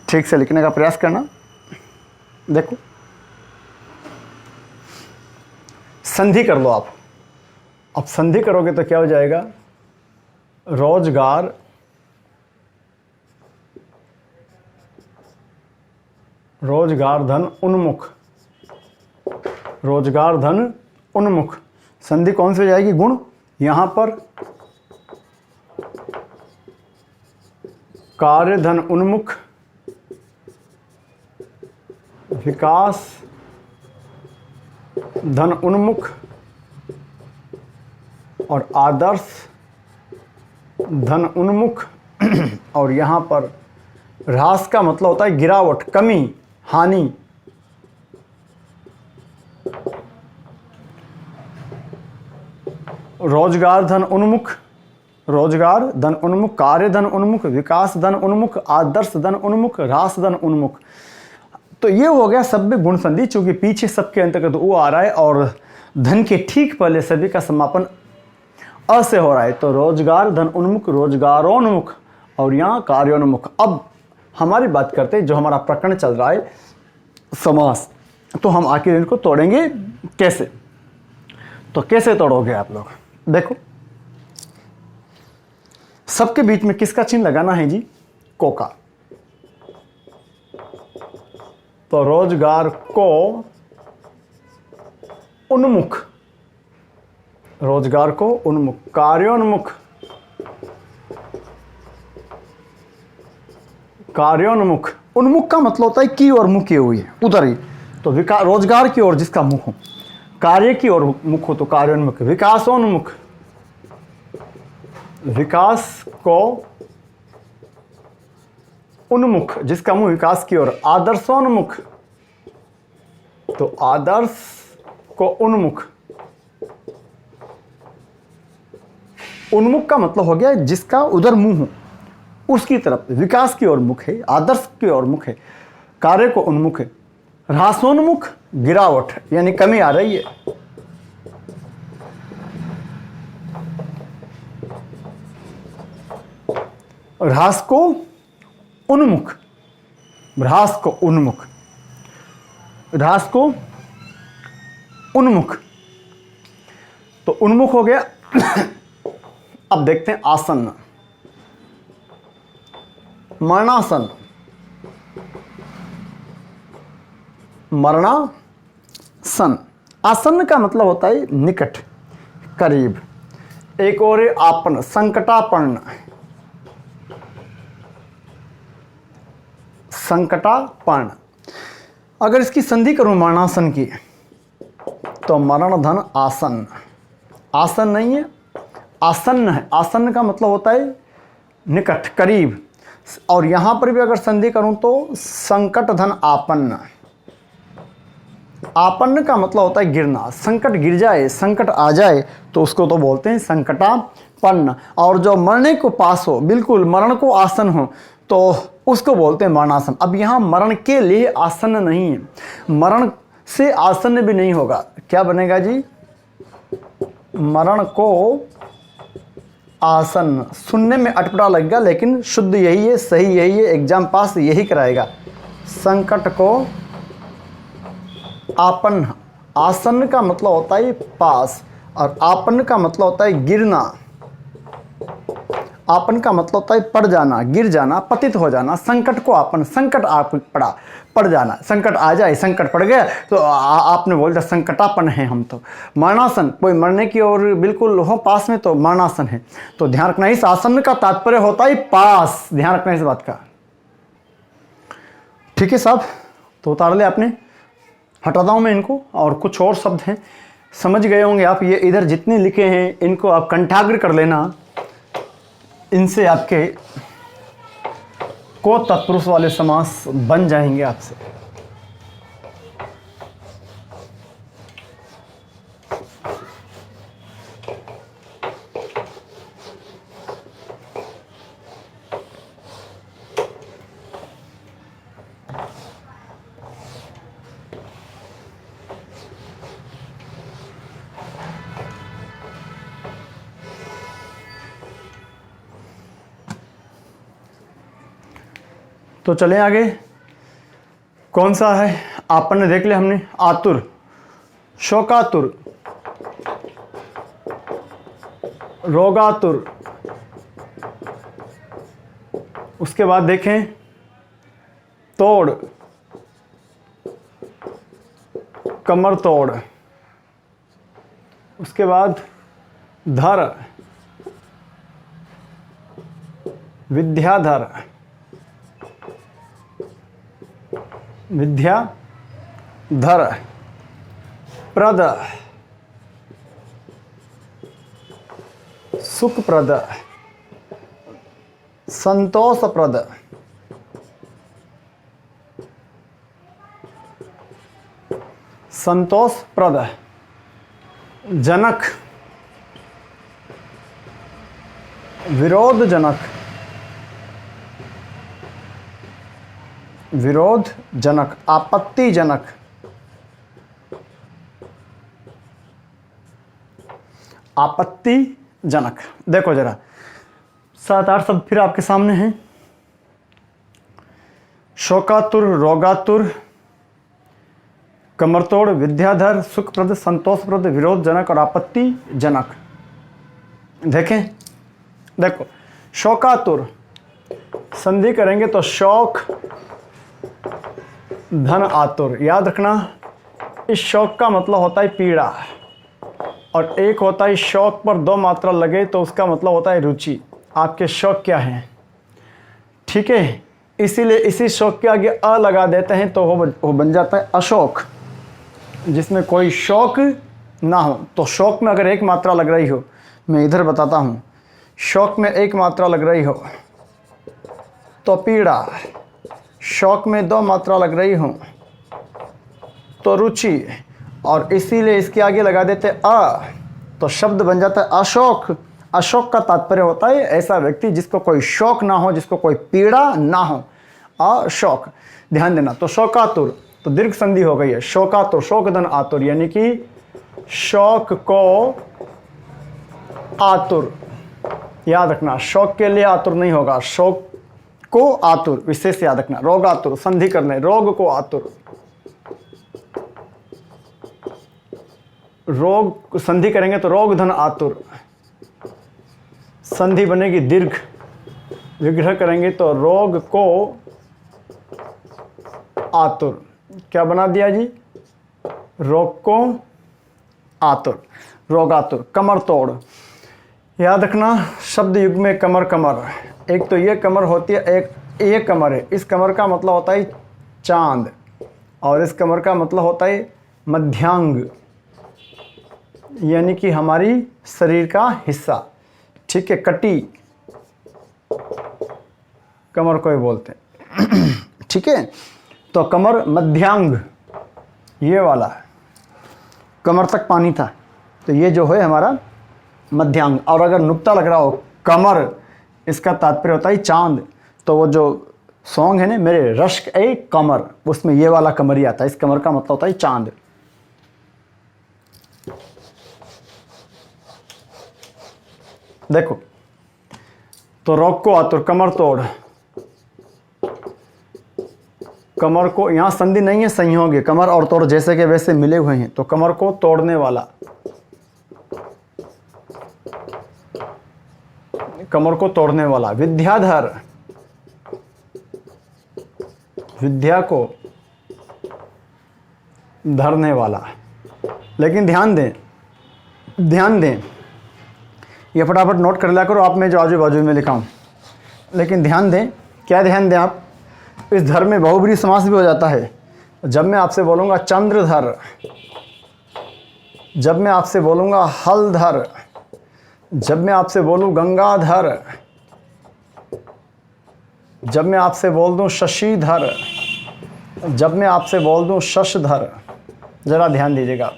ठीक से लिखने का प्रयास करना। देखो, संधि कर लो आप। अब संधि करोगे तो क्या हो जाएगा? रोजगार, रोजगार धन उन्मुख, रोजगार धन उन्मुख। संधि कौन सी हो जाएगी? गुण। यहां पर कार्य धन उन्मुख, विकास धन उन्मुख और आदर्श धन उन्मुख। और यहां पर ह्रास का मतलब होता है गिरावट, कमी, हानि। रोजगार धन उन्मुख, रोजगार धन उन्मुख, कार्य धन उन्मुख, विकास धन उन्मुख, आदर्श धन उन्मुख, ह्रास धन उन्मुख। तो ये हो गया सब में गुण संधि, चूंकि पीछे सबके अंतर्गत वो आ रहा है और धन के ठीक पहले सभी का समापन अ से हो रहा है। तो रोजगार धन उन्मुख, रोजगारोन्मुख और यहाँ कार्योन्मुख। अब हमारी बात करते हैं, जो हमारा प्रकरण चल रहा है समास, तो हम आखिर इनको तोड़ेंगे कैसे? तो कैसे तोड़ोगे आप लोग? देखो, सबके बीच में किसका चिन्ह लगाना है जी? को का। तो रोजगार को उन्मुख, रोजगार को उन्मुख, कार्योन्मुख, कार्योन्मुख। उन्मुख का मतलब होता है की और मुख किए हुए, उधर ही। तो विकास, रोजगार की ओर जिसका मुख हो, कार्य की ओर मुख हो तो कार्योन्मुख। विकासोन्मुख, विकास को उन्मुख, जिसका मुंह विकास की ओर। आदर्शोन्मुख, तो आदर्श को उन्मुख। उन्मुख का मतलब हो गया जिसका उधर मुंह हो, उसकी तरफ। विकास की ओर मुख है, आदर्श की ओर मुख है, कार्य को उन्मुख है। ह्रासोन्मुख, गिरावट यानी कमी आ रही है। ह्रास को उन्मुख, ह्रास को उन्मुख, ह्रास को उन्मुख, तो उन्मुख हो गया। अब देखते हैं आसन्न, मरणासन, मरणासन। आसन्न का मतलब होता है निकट, करीब। एक और है आपन्न, संकटापन्न, संकटापन्न। अगर इसकी संधि करूं मरणासन की, तो मरण धन आसन्न। आसन नहीं है, आसन्न है। आसन्न का मतलब होता है निकट, करीब। और यहां पर भी अगर संधि करूं तो संकट धन आपन्न। आपन्न का मतलब होता है गिरना, संकट गिर जाए, संकट आ जाए तो उसको तो बोलते हैं संकटापन्न। और जो मरने को पास हो, बिल्कुल मरण को आसन हो, तो उसको बोलते हैं मरणासन। अब यहाँ मरण के लिए आसन्न नहीं है, मरण से आसन्न भी नहीं होगा। क्या बनेगा जी? मरण को आसन्न। सुनने में अटपटा लगेगा लेकिन शुद्ध यही है, सही यही है, एग्जाम पास यही कराएगा। संकट को आपन्न। आसन्न का मतलब होता है पास, और आपन्न का मतलब होता है गिरना। आपन का मतलब होता है पड़ जाना, गिर जाना, पतित हो जाना। संकट को आपन, संकट आप पड़ा, पड़ जाना। संकट आ जाए, संकट पड़ गया तो आपने बोल दिया संकटापन है हम तो। मरणासन, कोई मरने की ओर बिल्कुल हो पास में तो मरणासन है। तो ध्यान रखना, इस आसन का तात्पर्य होता है पास। ध्यान रखना इस बात का। ठीक है साहब, तो उतार ले आपने, हटाता हूं मैं इनको। और कुछ और शब्द हैं, समझ गए होंगे आप। ये इधर जितने लिखे हैं इनको आप कंठाग्र कर लेना, इनसे आपके को तत्पुरुष वाले समास बन जाएंगे आपसे। तो चलें आगे। कौन सा है आपन ने देख लिया हमने। आतुर, शोकातुर, रोगातुर। उसके बाद देखें तोड़, कमर तोड़। उसके बाद धर, विद्याधर, विद्याधर। प्रद, सुखप्रद, संतोषप्रद। संतोषप्रद। जनक, विरोधजनक, विरोधजनक, आपत्तिजनक। आपत्तिजनक। देखो जरा 7-8 शब्द फिर आपके सामने हैं। शोकातुर, रोगातुर, कमरतोड़, विद्याधर, सुखप्रद, संतोषप्रद, विरोधजनक और आपत्तिजनक। देखें, देखो शोकातुर, संधि करेंगे तो शौक धन आतुर। याद रखना, इस शौक का मतलब होता है पीड़ा, और एक होता है शौक पर दो मात्रा लगे तो उसका मतलब होता है रुचि। आपके शौक क्या हैं, ठीक है, इसीलिए इसी शौक के आगे अ लगा देते हैं तो वो बन जाता है अशौक, जिसमें कोई शौक ना हो। तो शौक में अगर एक मात्रा लग रही हो, मैं इधर बताता हूँ, शौक में एक मात्रा लग रही हो तो पीड़ा, शौक में दो मात्रा लग रही हो तो रुचि, और इसीलिए इसके आगे लगा देते अ तो शब्द बन जाता है अशोक। अशोक का तात्पर्य होता है ऐसा व्यक्ति जिसको कोई शौक ना हो, जिसको कोई पीड़ा ना हो, अशौक। ध्यान देना, तो शौकातुर तो दीर्घ संधि हो गई है, शौकातुर, शौक धन आतुर, यानी कि शौक को आतुर। याद रखना, शौक के लिए आतुर नहीं होगा, शौक को आतुर, विशेष याद रखना। रोगातुर, संधि करने, रोग को आतुर, रोग संधि करेंगे तो रोग धन आतुर, संधि बनेगी दीर्घ, विग्रह करेंगे तो रोग को आतुर। क्या बना दिया जी, रोग को आतुर, रोगातुर। कमर तोड़, याद रखना, शब्द युग में कमर कमर, एक तो ये कमर होती है, एक ये कमर है। इस कमर का मतलब होता है चांद, और इस कमर का मतलब होता है मध्यांग, यानी कि हमारी शरीर का हिस्सा, ठीक है। कटी कमर को ही बोलते हैं, ठीक है। तो कमर मध्यांग, ये वाला कमर तक पानी था, तो ये जो है हमारा मध्यांग। और अगर नुक्ता लग रहा हो कमर, इसका तात्पर्य होता है चांद। तो वो जो सॉन्ग है ना, मेरे रश्क ए कमर, उसमें ये वाला कमर ही आता है। इस कमर का मतलब होता है चांद। देखो, तो रोग को आतुर, कमर तोड़, कमर को, यहां संधि नहीं है, संयोग है। कमर और तोड़ जैसे के वैसे मिले हुए हैं, तो कमर को तोड़ने वाला, कमर को तोड़ने वाला। विद्याधर, विद्या को धरने वाला। लेकिन ध्यान दें, ध्यान दें, ये फटाफट नोट कर लिया करो आप, में जो आजू बाजू में लिखा हूं। लेकिन ध्यान दें, क्या ध्यान दें आप, इस धर में बहुब्रीहि समास भी हो जाता है। जब मैं आपसे बोलूँगा चंद्रधर, जब मैं आपसे बोलूँगा हलधर, जब मैं आपसे बोलूँ गंगाधर, जब मैं आपसे बोल दूँ शशिधर, जब मैं आपसे बोल दूँ शशधर, ज़रा ध्यान दीजिएगा,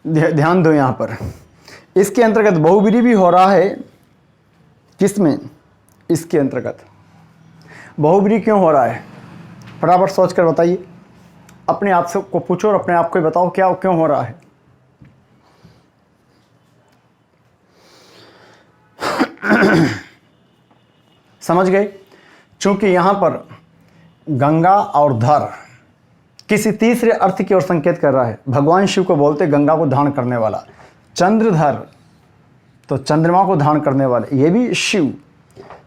ध्यान दो यहाँ पर। इसके अंतर्गत बहुब्रीहि भी हो रहा है। किसमें? इसके अंतर्गत बहुब्रीहि क्यों हो रहा है? फटाफट सोच कर बताइए, अपने आप से को पूछो और अपने आप को बताओ क्या क्यों हो रहा है। समझ गए? चूंकि यहां पर गंगा और धर किसी तीसरे अर्थ की ओर संकेत कर रहा है। भगवान शिव को बोलते गंगा को धारण करने वाला, चंद्रधर तो चंद्रमा को धारण करने वाले, ये भी शिव।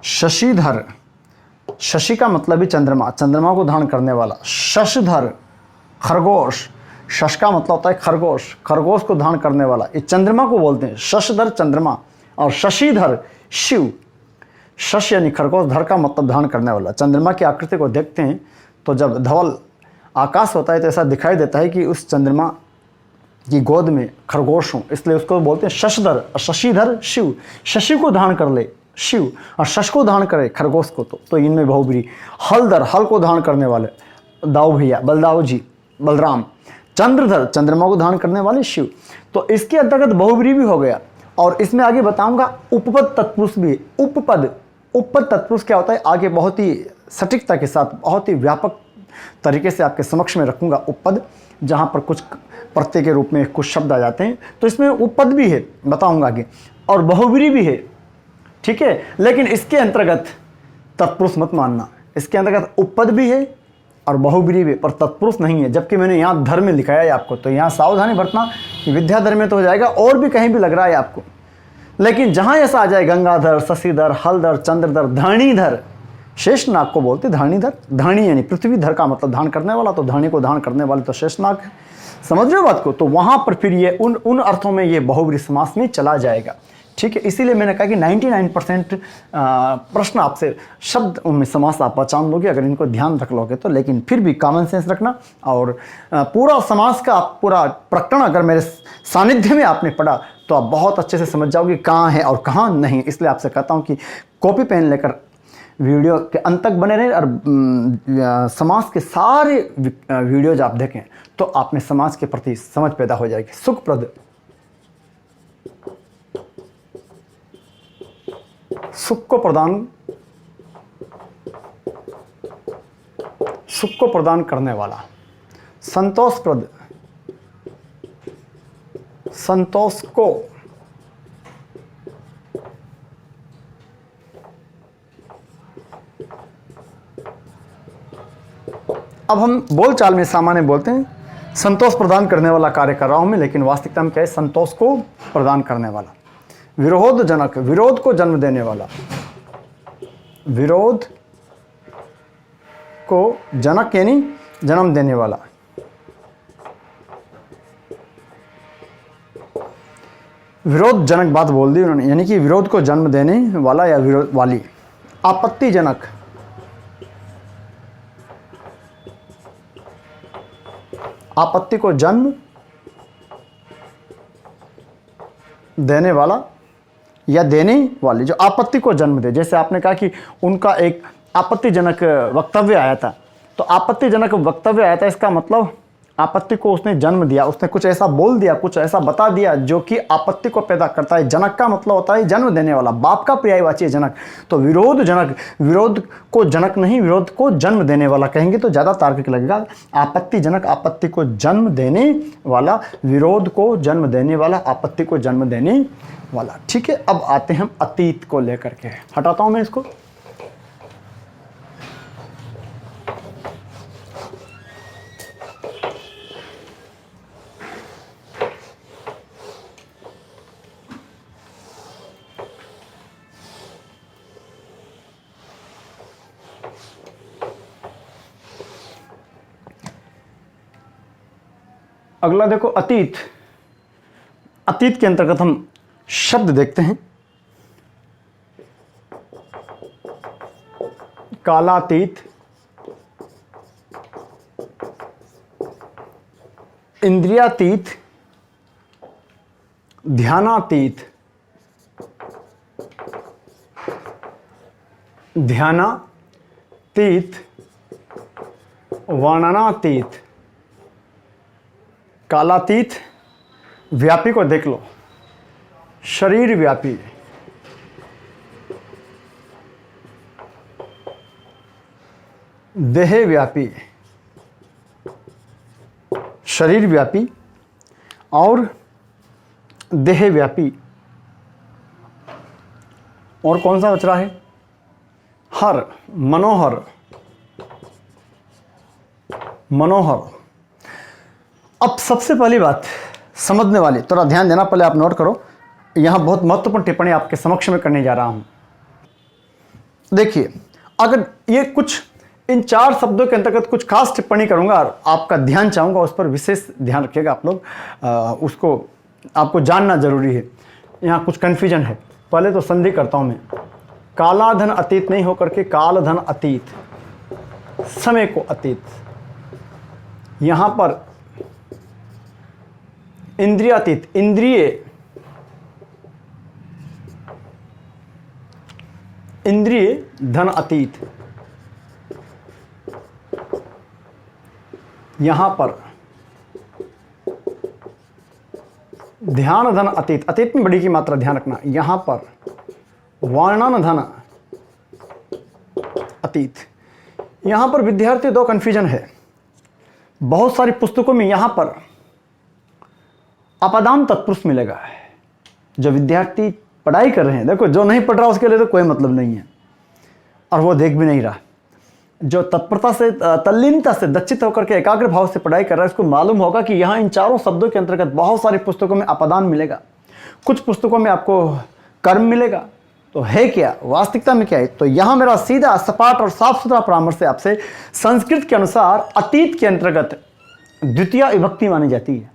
शशिधर, शशि का मतलब ही चंद्रमा, चंद्रमा को धारण करने वाला। शशधर, खरगोश, शश का मतलब होता है खरगोश, खरगोश को धारण करने वाला, ये चंद्रमा को बोलते हैं। शशधर चंद्रमा और शशिधर शिव। शश यानी खरगोश, धर का मतलब धारण करने वाला। चंद्रमा की आकृति को देखते हैं तो जब धवल आकाश होता है तो ऐसा दिखाई देता है कि उस चंद्रमा की गोद में खरगोश हूँ, इसलिए उसको बोलते हैं शशधर। और शशिधर शिव, शशि को धारण कर ले शिव और शश को धारण करे खरगोश को, तो इनमें बहुब्रीहि। हलधर, हल को धारण करने वाले दाऊ भैया, बलदाऊ जी, बलराम। चंद्रधर, चंद्रमा को धारण करने वाले शिव। तो इसके अंतर्गत बहुब्रीहि भी हो गया। और इसमें आगे बताऊंगा उपपद तत्पुरुष भी। उपपद, उपपद तत्पुरुष क्या होता है आगे बहुत ही सटीकता के साथ, बहुत ही व्यापक तरीके से आपके समक्ष में रखूंगा। उपपद जहाँ पर कुछ प्रत्यय के रूप में कुछ शब्द आ जाते हैं, तो इसमें उपपद भी है, बताऊंगा आगे। और बहुब्रीहि भी है, ठीक है। लेकिन इसके अंतर्गत तत्पुरुष मत मानना, इसके अंतर्गत उपपद भी है और बहुब्रीहि भी, पर तत्पुरुष नहीं है। जबकि मैंने यहाँ धर में लिखाया है आपको, तो यहाँ सावधानी बरतना कि विद्याधर में तो हो जाएगा, और भी कहीं भी लग रहा है आपको। लेकिन जहाँ ऐसा आ जाए गंगाधर, शशिधर, हलधर, चंद्रधर, धरणीधर, शेषनाग को बोलते धरणीधर। धरणी यानी पृथ्वी, धर का मतलब धारण करने वाला, तो धरणी को धारण करने वाले तो शेषनाग है। समझ रहे हो बात को? तो वहां पर फिर ये उन अर्थों में ये बहुब्रीहि समास में चला जाएगा। ठीक है, इसीलिए मैंने कहा कि 99% प्रश्न आपसे शब्द उनमें समास आप पहचान लोगे अगर इनको ध्यान रख लोगे तो। लेकिन फिर भी कॉमन सेंस रखना, और पूरा समास का पूरा प्रकरण अगर मेरे सानिध्य में आपने पढ़ा तो आप बहुत अच्छे से समझ जाओगे कहाँ है और कहाँ नहीं। इसलिए आपसे कहता हूँ कि कॉपी पेन लेकर वीडियो के अंत तक बने रहें और समाज के सारे वीडियोज आप देखें तो आप में समाज के प्रति समझ पैदा हो जाएगी। सुखप्रद, सुख को प्रदान करने वाला। संतोषप्रद, संतोष को अब हम बोलचाल में सामान्य बोलते हैं संतोष प्रदान करने वाला कार्य कर रहा हूं मैं, लेकिन वास्तविकता में क्या है? संतोष को प्रदान करने वाला। विरोधजनक, विरोध को जन्म देने वाला। विरोध को जनक यानी जन्म देने वाला। विरोधजनक बात बोल दी उन्होंने, यानी कि विरोध को जन्म देने वाला या विरोध वाली। आपत्तिजनक, आपत्ति को जन्म देने वाला या देने वाली, जो आपत्ति को जन्म दे। जैसे आपने कहा कि उनका एक आपत्तिजनक वक्तव्य आया था, तो आपत्तिजनक वक्तव्य आया था इसका मतलब आपत्ति को उसने जन्म दिया, उसने कुछ ऐसा बोल दिया, कुछ ऐसा बता दिया जो कि आपत्ति को पैदा करता है। जनक का मतलब होता है जन्म देने वाला, बाप का पर्यायवाची है जनक। तो विरोध जनक, विरोध को जनक नहीं, विरोध को जन्म देने वाला कहेंगे तो ज़्यादा तार्किक लगेगा। आपत्तिजनक, आपत्ति को जन्म देने वाला, विरोध को जन्म देने वाला, आपत्ति को जन्म देने वाला। ठीक है, अब आते हैं हम अतीत को लेकर के। हटाता हूं मैं इसको। अगला देखो अतीत। अतीत के अंतर्गत हम शब्द देखते हैं। कालातीत, इंद्रियातीत, ध्यानातीत, ध्यानातीत, वर्णनातीत, कालातीत। व्यापी को देख लो, शरीर व्यापी, देह व्यापी, शरीर व्यापी और देह व्यापी। और कौन सा बच रहा है? हर, मनोहर, मनोहर। अब सबसे पहली बात समझने वाली, थोड़ा ध्यान देना, पहले आप नोट करो, यहां बहुत महत्वपूर्ण टिप्पणी आपके समक्ष में करने जा रहा हूं। देखिए, अगर ये कुछ इन 4 शब्दों के अंतर्गत कुछ खास टिप्पणी करूंगा और आपका ध्यान चाहूंगा, उस पर विशेष ध्यान रखिएगा आप लोग, उसको आपको जानना जरूरी है। यहाँ कुछ कन्फ्यूजन है। पहले तो संधि करता हूं मैं, कालाधन अतीत नहीं होकर के कालधन अतीत, समय को अतीत। यहां पर इंद्रियातीत, इंद्रिय, इंद्रिय धन अतीत। यहां पर ध्यान धन अतीत, अतीत में बड़ी की मात्रा ध्यान रखना। यहां पर वर्णन धन अतीत। यहां पर विद्यार्थी 2 कन्फ्यूजन है। बहुत सारी पुस्तकों में यहां पर अपदान तत्पुरुष मिलेगा। जो विद्यार्थी पढ़ाई कर रहे हैं, देखो जो नहीं पढ़ रहा उसके लिए तो कोई मतलब नहीं है और वो देख भी नहीं रहा। जो तत्परता से, तल्लीनता से, दक्षित होकर के एकाग्र भाव से पढ़ाई कर रहा है, उसको मालूम होगा कि यहाँ इन 4 शब्दों के अंतर्गत बहुत सारी पुस्तकों में अपदान मिलेगा। कुछ पुस्तकों में आपको कर्म मिलेगा, तो है क्या, वास्तविकता में क्या है? तो यहां मेरा सीधा सपाट और साफ सुथरा परामर्श है आपसे। संस्कृत के अनुसार अतीत के अंतर्गत द्वितीय विभक्ति मानी जाती है।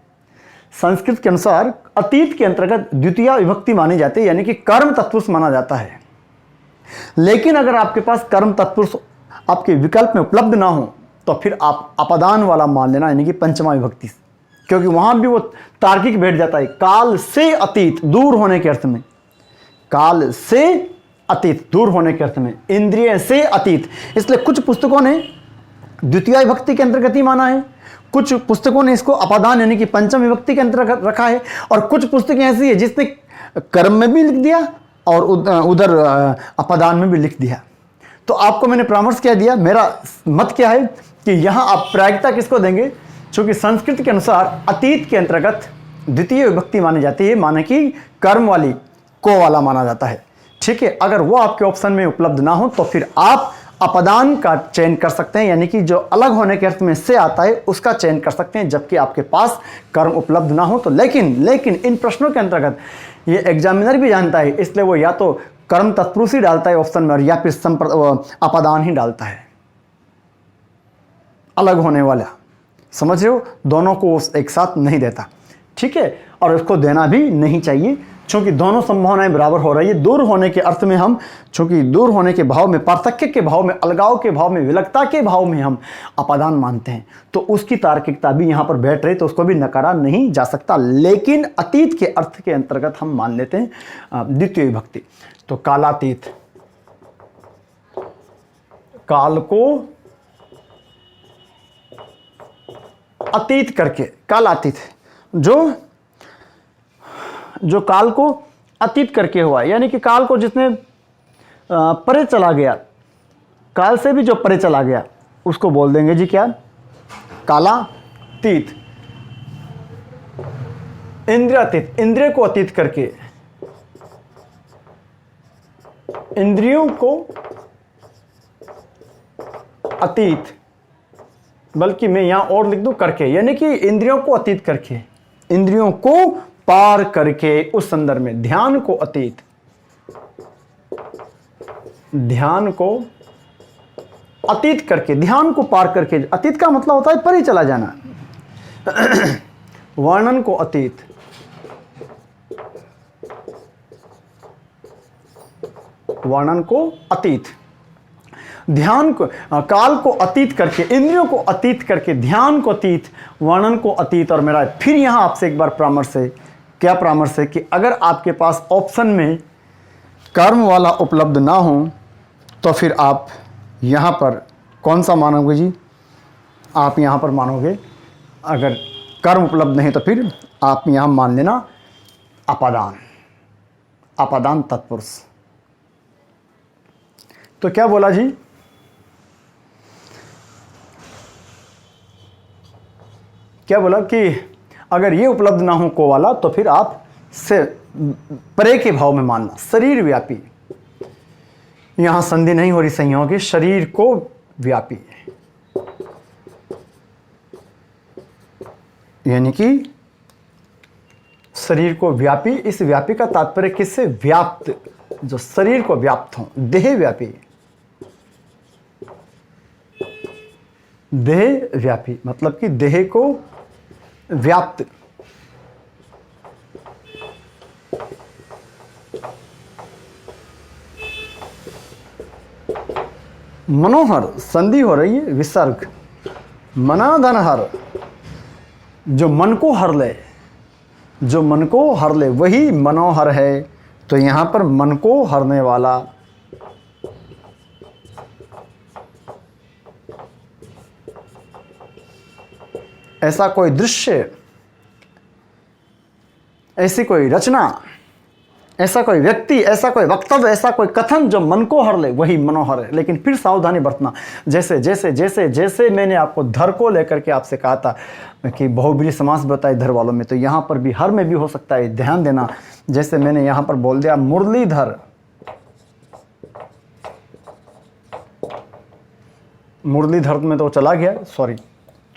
संस्कृत के अनुसार अतीत के अंतर्गत द्वितीय विभक्ति मानी जाती है, यानी कि कर्म तत्पुरुष माना जाता है। लेकिन अगर आपके पास कर्म तत्पुरुष आपके विकल्प में उपलब्ध ना हो तो फिर आप अपदान वाला मान लेना, यानी कि पंचमा विभक्ति, क्योंकि वहां भी वो तार्किक बैठ जाता है। काल से अतीत, दूर होने के अर्थ में, काल से अतीत, दूर होने के अर्थ में, इंद्रिय से अतीत। इसलिए कुछ पुस्तकों ने द्वितीय विभक्ति के अंतर्गत ही माना है, कुछ पुस्तकों ने इसको अपादान यानी कि पंचम विभक्ति के अंतर्गत रखा है, और कुछ पुस्तकें ऐसी है जिसने कर्म में भी लिख दिया और उधर अपादान में भी लिख दिया। तो आपको मैंने परामर्श क्या दिया, मेरा मत क्या है कि यहां आप प्रायिकता किसको देंगे, क्योंकि संस्कृत के अनुसार अतीत के अंतर्गत द्वितीय विभक्ति मानी जाती है, माने कि कर्म वाली को वाला माना जाता है। ठीक है, अगर वो आपके ऑप्शन में उपलब्ध ना हो तो फिर आप अपदान का चयन कर सकते हैं, यानी कि जो अलग होने के अर्थ में से आता है उसका चयन कर सकते हैं, जबकि आपके पास कर्म उपलब्ध ना हो तो। लेकिन इन प्रश्नों के अंतर्गत ये एग्जामिनर भी जानता है, इसलिए वो या तो कर्म तत्पुरुष ही डालता है ऑप्शन में, या फिर अपदान ही डालता है, अलग होने वाला। समझ रहे हो, दोनों को एक साथ नहीं देता। ठीक है, और उसको देना भी नहीं चाहिए, क्योंकि दोनों संभावनाएं बराबर हो रही है। दूर होने के अर्थ में हम, चूंकि दूर होने के भाव में, पार्थक्य के भाव में, अलगाव के भाव में, विलक्षणता के भाव में हम अपादान मानते हैं, तो उसकी तार्किकता भी यहां पर बैठ रही, तो उसको भी नकारा नहीं जा सकता। लेकिन अतीत के अर्थ के अंतर्गत हम मान लेते हैं द्वितीय विभक्ति। तो कालातीत, काल को अतीत करके, कालातीत जो काल को अतीत करके हुआ, यानी कि काल को जिसने परे चला गया, काल से भी जो परे चला गया, उसको बोल देंगे जी क्या, कालातीत। इंद्रियातीत, इंद्रिय को अतीत करके, इंद्रियों को अतीत, बल्कि मैं यहां और लिख दूं करके, यानी कि इंद्रियों को अतीत करके, इंद्रियों को पार करके, उस संदर्भ में ध्यान को अतीत, ध्यान को अतीत करके, ध्यान को पार करके। अतीत का मतलब होता है परे चला जाना। वर्णन को अतीत, वर्णन को अतीत, ध्यान को, काल को अतीत करके, इंद्रियों को अतीत करके, ध्यान को अतीत, वर्णन को अतीत। और मेरा फिर यहां आपसे एक बार परामर्श है, क्या परामर्श है कि अगर आपके पास ऑप्शन में कर्म वाला उपलब्ध ना हो तो फिर आप यहां पर कौन सा मानोगे जी, आप यहां पर मानोगे, अगर कर्म उपलब्ध नहीं तो फिर आप यहां मान लेना अपादान, अपादान तत्पुरुष। तो क्या बोला जी, क्या बोला कि अगर ये उपलब्ध ना हो को वाला तो फिर आप से परे के भाव में मानना, शरीर व्यापी, यहां संधि नहीं हो रही संयोग, शरीर को व्यापी, यानी कि शरीर को व्यापी। इस व्यापी का तात्पर्य किससे, व्याप्त, जो शरीर को व्याप्त हो, देह व्यापी, देह व्यापी मतलब कि देह को व्याप्त। मनोहर, संधि हो रही है विसर्ग, मनाधन हर, जो मन को हर ले, जो मन को हर ले वही मनोहर है। तो यहां पर मन को हरने वाला, ऐसा कोई दृश्य, ऐसी कोई रचना, ऐसा कोई व्यक्ति, ऐसा कोई वक्तव्य, ऐसा कोई कथन जो मन को हर ले वही मनोहर है। लेकिन फिर सावधानी बरतना, जैसे जैसे जैसे जैसे मैंने आपको धर को लेकर के आपसे कहा था कि बहुब्रीहि समास बताए धर वालों में, तो यहाँ पर भी हर में भी हो सकता है, ध्यान देना। जैसे मैंने यहाँ पर बोल दिया मुरलीधर, मुरलीधर में तो चला गया, सॉरी,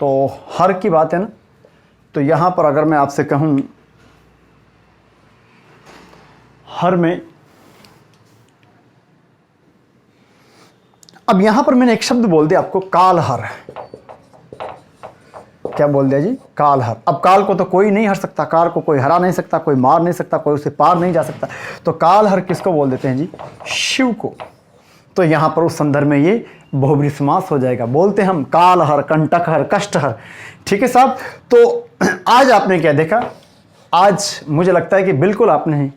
तो हर की बात है ना। तो यहाँ पर अगर मैं आपसे कहूँ हर में अब यहां पर मैंने एक शब्द बोल दिया आपको, कालहर। क्या बोल दिया जी? कालहर। अब काल को तो कोई नहीं हर सकता, काल को कोई हरा नहीं सकता, कोई मार नहीं सकता, कोई उसे पार नहीं जा सकता। तो कालहर किसको बोल देते हैं जी? शिव को। तो यहां पर उस संदर्भ में ये बहुब्रीहि समास हो जाएगा। बोलते हम कालहर, कंटकहर, कष्टहर। ठीक है साहब। तो आज आपने क्या देखा? आज मुझे लगता है कि बिल्कुल आपने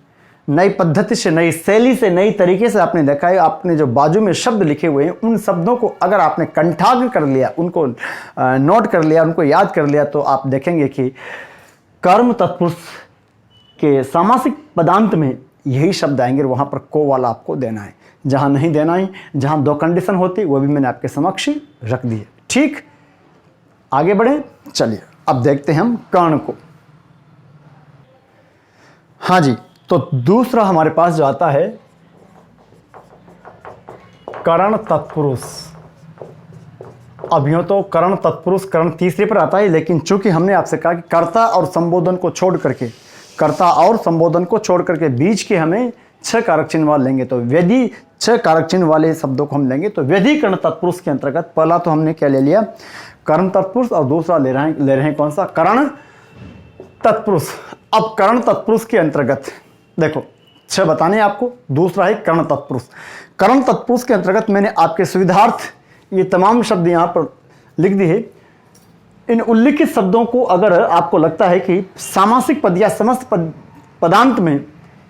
नई पद्धति से, नई शैली से, नई तरीके से आपने देखा है। आपने जो बाजू में शब्द लिखे हुए हैं उन शब्दों को अगर आपने कंठाग्र कर लिया, उनको नोट कर लिया, उनको याद कर लिया, तो आप देखेंगे कि कर्म तत्पुरुष के सामासिक पदांत में यही शब्द आएंगे। वहां पर को वाला आपको देना है, जहां नहीं देना है, जहां दो कंडीशन होती वो भी मैंने आपके समक्ष रख दी है। ठीक, आगे बढ़े। चलिए अब देखते हैं हम कर्ण को। हाँ जी, तो दूसरा हमारे पास जो आता है करण तत्पुरुष। अब यूं तो करण तत्पुरुष करण तीसरे पर आता है, लेकिन चूंकि हमने आपसे कहा कि कर्ता और संबोधन को छोड़ करके, कर्ता और संबोधन को छोड़ करके बीच के हमें 6 कारक चिन्ह वाले लेंगे, तो यदि 6 कारक चिन्ह वाले शब्दों को हम लेंगे तो व्यधिकरण तत्पुरुष के अंतर्गत पहला तो हमने क्या ले लिया? कर्ण तत्पुरुष, और दूसरा ले रहे हैं कौन सा? करण तत्पुरुष। अब कर्ण तत्पुरुष के अंतर्गत देखो 6 बताने आपको, दूसरा है कर्ण तत्पुरुष। कर्ण तत्पुरुष के अंतर्गत मैंने आपके सुविधार्थ ये तमाम शब्द यहाँ पर लिख दिए हैं। इन उल्लिखित शब्दों को अगर आपको लगता है कि सामासिक पद या समस्त पदांत में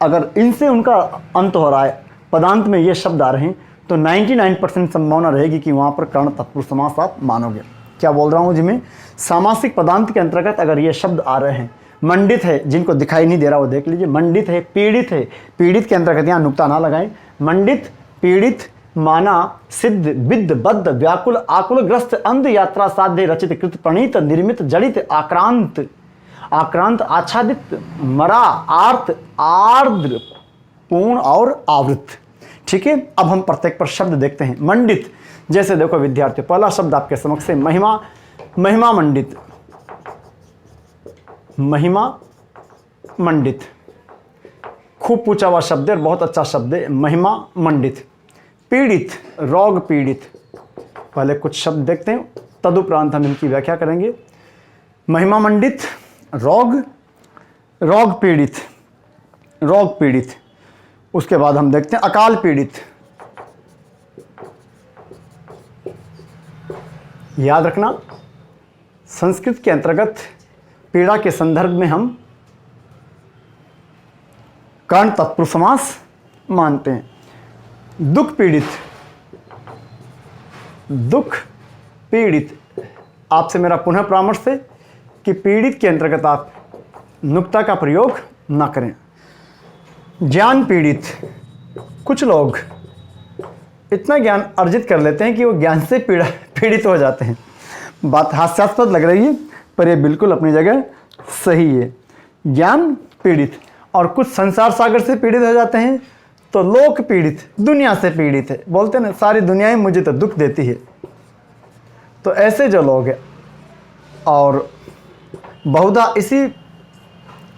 अगर इनसे उनका अंत हो रहा है, पदांत में ये शब्द आ रहे हैं, तो 99% संभावना रहेगी कि वहाँ पर कर्ण तत्पुरुष समास आप मानोगे। क्या बोल रहा हूँ जी मैं? सामासिक पदांत के अंतर्गत अगर ये शब्द आ रहे हैं, मंडित है, जिनको दिखाई नहीं दे रहा वो देख लीजिए, मंडित है, पीड़ित है, पीड़ित के अंतर्गत यहाँ नुक्ता ना लगाएं, मंडित, पीड़ित, माना, सिद्ध, विद्ध, बद्ध, व्याकुल, आकुल, ग्रस्त, अंध, यात्रा, साध्य, रचित, कृत, प्रणीत, निर्मित, जड़ित, आक्रांत, आक्रांत, आच्छादित, मरा, आर्त, आर्द्र, पूर्ण और आवृत। ठीक है, अब हम प्रत्येक पर शब्द देखते हैं। मंडित, जैसे देखो विद्यार्थी, पहला शब्द आपके समक्ष है महिमा, महिमा मंडित, महिमा मंडित, खूब पूछा हुआ शब्द है, बहुत अच्छा शब्द है, महिमा मंडित। पीड़ित, रोग पीड़ित, पहले कुछ शब्द देखते हैं, तदुपरांत हम इनकी व्याख्या करेंगे। महिमा मंडित, रोग, रोग पीड़ित, रोग पीड़ित। उसके बाद हम देखते हैं अकाल पीड़ित। याद रखना, संस्कृत के अंतर्गत पीड़ा के संदर्भ में हम कर्ण तत्पुरुष समास मानते हैं। दुख पीड़ित, दुख पीड़ित। आपसे मेरा पुनः परामर्श है कि पीड़ित के अंतर्गत आप नुक्ता का प्रयोग ना करें। ज्ञान पीड़ित, कुछ लोग इतना ज्ञान अर्जित कर लेते हैं कि वो ज्ञान से पीड़ित हो जाते हैं। बात हास्यास्पद लग रही है, पर ये बिल्कुल अपनी जगह सही है। ज्ञान पीड़ित, और कुछ संसार सागर से पीड़ित हो जाते हैं, तो लोक पीड़ित, दुनिया से पीड़ित है। बोलते ना, सारी दुनिया ही मुझे तो दुख देती है। तो ऐसे जो लोग हैं, और बहुधा इसी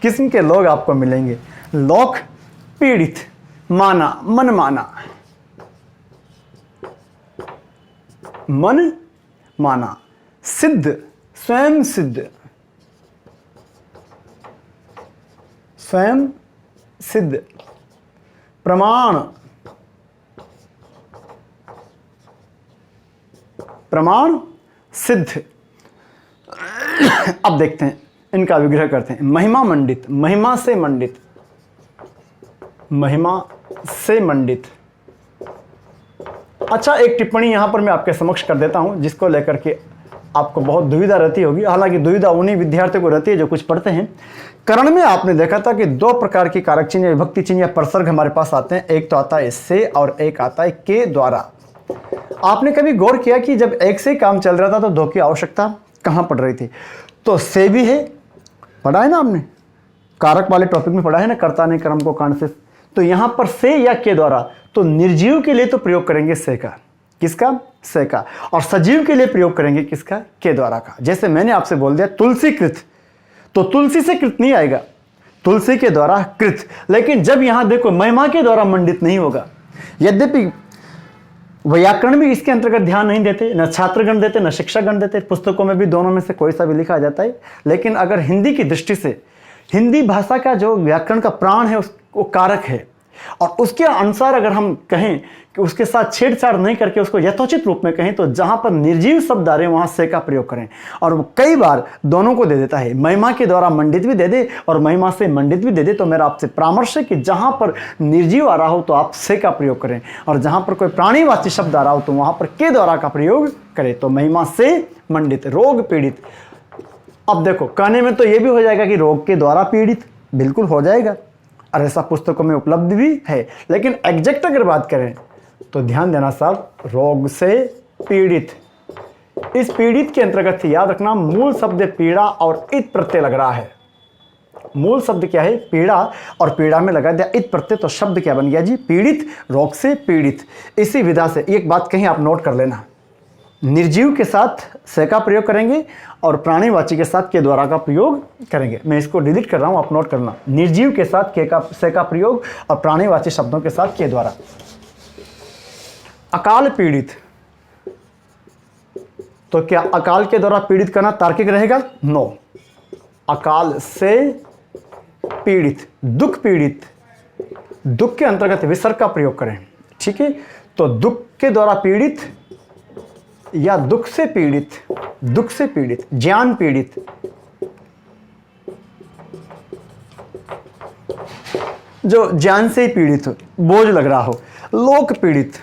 किस्म के लोग आपको मिलेंगे। लोक पीड़ित, माना, मन माना, मन माना। सिद्ध, स्वयं सिद्ध, स्वयं सिद्ध। प्रमाण, प्रमाण सिद्ध। अब देखते हैं, इनका विग्रह करते हैं। महिमा मंडित, महिमा से मंडित, महिमा से मंडित। अच्छा, एक टिप्पणी यहां पर मैं आपके समक्ष कर देता हूं, जिसको लेकर के आपको बहुत दुविधा रहती होगी। हालांकि दुविधा उन्हीं विद्यार्थियों को रहती है जो कुछ पढ़ते हैं। कर्ण में आपने देखा था कि 2 प्रकार की कारक चिन्ह या विभक्ति चिन्ह या प्रसर्ग हमारे पास आते हैं। एक तो आता है से और एक आता है के द्वारा। आपने कभी गौर किया कि जब एक से काम चल रहा था तो 2 की आवश्यकता कहां पड़ रही थी? तो से भी है, पढ़ा है ना आपने, कारक वाले टॉपिक में पढ़ा है ना, कर्ता ने कर्म को कांड से। तो यहां पर से या के द्वारा, तो निर्जीव के लिए तो प्रयोग करेंगे से का, किसका? से का। और सजीव के लिए प्रयोग करेंगे किसका? के द्वारा का। जैसे मैंने आपसे बोल दिया तुलसी कृत, तो तुलसी से कृत नहीं आएगा, तुलसी के द्वारा कृत। लेकिन जब यहां देखो महिमा के द्वारा मंडित नहीं होगा। यद्यपि व्याकरण भी इसके अंतर्गत ध्यान नहीं देते, न छात्रगण देते न शिक्षकगण देते। पुस्तकों में भी दोनों में से कोई सा भी लिखा जाता है। लेकिन अगर हिंदी की दृष्टि से हिंदी भाषा का जो व्याकरण का प्राण है वो कारक है, और उसके अनुसार अगर हम कहें कि उसके साथ छेड़छाड़ नहीं करके उसको यथोचित रूप में कहें तो जहां पर निर्जीव शब्द आ रहे हैं वहां से का प्रयोग करें। और वो कई बार दोनों को दे देता है, महिमा के द्वारा मंडित भी दे दे और महिमा से मंडित भी दे दे। तो मेरा आपसे परामर्श है कि जहां पर निर्जीव आ रहा हो तो आप से का प्रयोग करें, और जहां पर कोई प्राणीवाची शब्द आ रहा हो तो वहां पर के द्वारा का प्रयोग करें। तो महिमा से मंडित, रोग पीड़ित। अब देखो, कहने में तो ये भी हो जाएगा कि रोग के द्वारा पीड़ित, बिल्कुल हो जाएगा, और ऐसा पुस्तकों में उपलब्ध भी है। लेकिन एग्जैक्ट अगर बात करें तो ध्यान देना साहब, रोग से पीड़ित। इस पीड़ित के अंतर्गत याद रखना मूल शब्द पीड़ा और इत प्रत्यय लग रहा है। मूल शब्द क्या है? पीड़ा, और पीड़ा में लगा दिया इत प्रत्यय, तो शब्द क्या बन गया जी? पीड़ित, रोग से पीड़ित। इसी विधा से एक बात कहीं आप नोट कर लेना, निर्जीव के साथ से का प्रयोग करेंगे और प्राणीवाची के साथ के द्वारा का प्रयोग करेंगे। मैं इसको डिलीट कर रहा हूं, आप नोट करना। निर्जीव के साथ के का से का प्रयोग और प्राणीवाची शब्दों के साथ के द्वारा। अकाल पीड़ित, तो क्या अकाल के द्वारा पीड़ित करना तार्किक रहेगा? नो। अकाल से पीड़ित, दुख पीड़ित, दुख के अंतर्गत विसर्ग का प्रयोग करें, ठीक है। तो दुख के द्वारा पीड़ित या दुख से पीड़ित, दुख से पीड़ित, ज्ञान पीड़ित, जो ज्ञान से ही पीड़ित हो, बोझ लग रहा हो। लोक पीड़ित,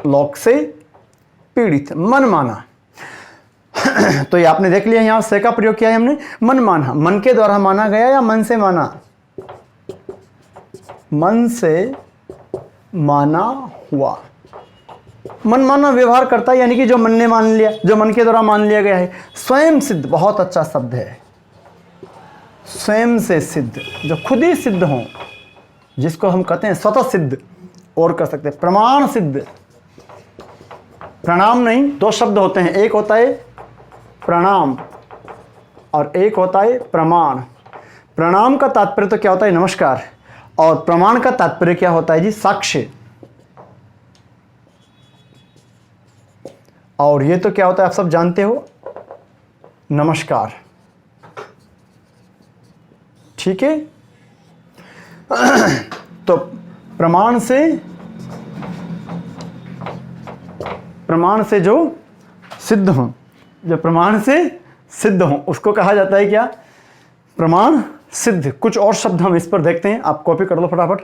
लोक से पीड़ित, मन माना। तो ये आपने देख लिया, यहां से का प्रयोग किया है हमने, मन माना। मन के द्वारा माना गया या मन से माना? मन से माना हुआ। मन माना व्यवहार करता है, यानी कि जो मन ने मान लिया, जो मन के द्वारा मान लिया गया है। स्वयं सिद्ध, बहुत अच्छा शब्द है, स्वयं से सिद्ध, जो खुद ही सिद्ध हो, जिसको हम कहते हैं स्वतः सिद्ध, और कह सकते हैं प्रमाण सिद्ध। प्रणाम नहीं, दो शब्द होते हैं, एक होता है प्रणाम और एक होता है प्रमाण। प्रणाम का तात्पर्य तो क्या होता है? नमस्कार। और प्रमाण का तात्पर्य क्या होता है जी? साक्ष्य। और ये तो क्या होता है आप सब जानते हो, नमस्कार, ठीक है। तो प्रमाण से जो सिद्ध हो, जो प्रमाण से सिद्ध हो उसको कहा जाता है क्या? प्रमाण सिद्ध। कुछ और शब्द हम इस पर देखते हैं, आप कॉपी कर लो फटाफट।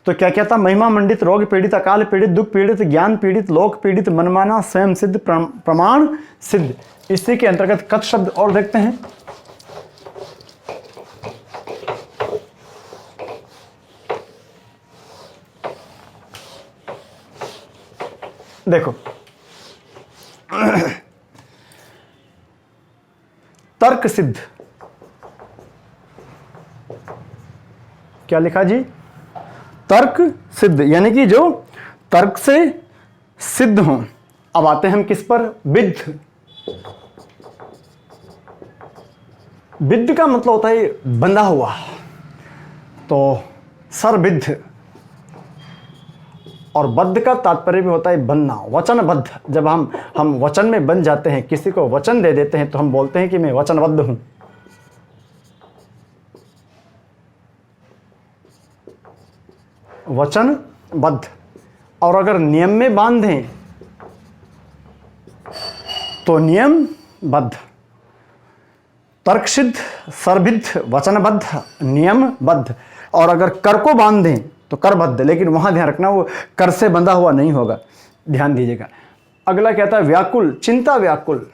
तो क्या क्या था? महिमा मंडित, रोग पीड़ित, अकाल पीड़ित, दुख पीड़ित, ज्ञान पीड़ित, लोक पीड़ित, मनमाना, स्वयं सिद्ध, प्रमाण सिद्ध। इसी के अंतर्गत कत शब्द और देखते हैं। देखो, तर्क सिद्ध, क्या लिखा जी? तर्क सिद्ध, यानी कि जो तर्क से सिद्ध हो। अब आते हैं हम किस पर? विद्ध। विद्ध का मतलब होता है बंधा हुआ, तो सरविद्ध। और बद्ध का तात्पर्य भी होता है बनना, वचनबद्ध। जब हम वचन में बन जाते हैं, किसी को वचन दे देते हैं, तो हम बोलते हैं कि मैं वचनबद्ध हूं। वचनबद्ध। और अगर नियम में बांधें तो नियमबद्ध। तर्कसिद्ध, सरविद्ध, वचनबद्ध, नियमबद्ध। और अगर कर को बांध दें तो करबद्ध। लेकिन वहां ध्यान रखना, वो कर से बंधा हुआ नहीं होगा, ध्यान दीजिएगा। अगला क्या था? व्याकुल, चिंता व्याकुल।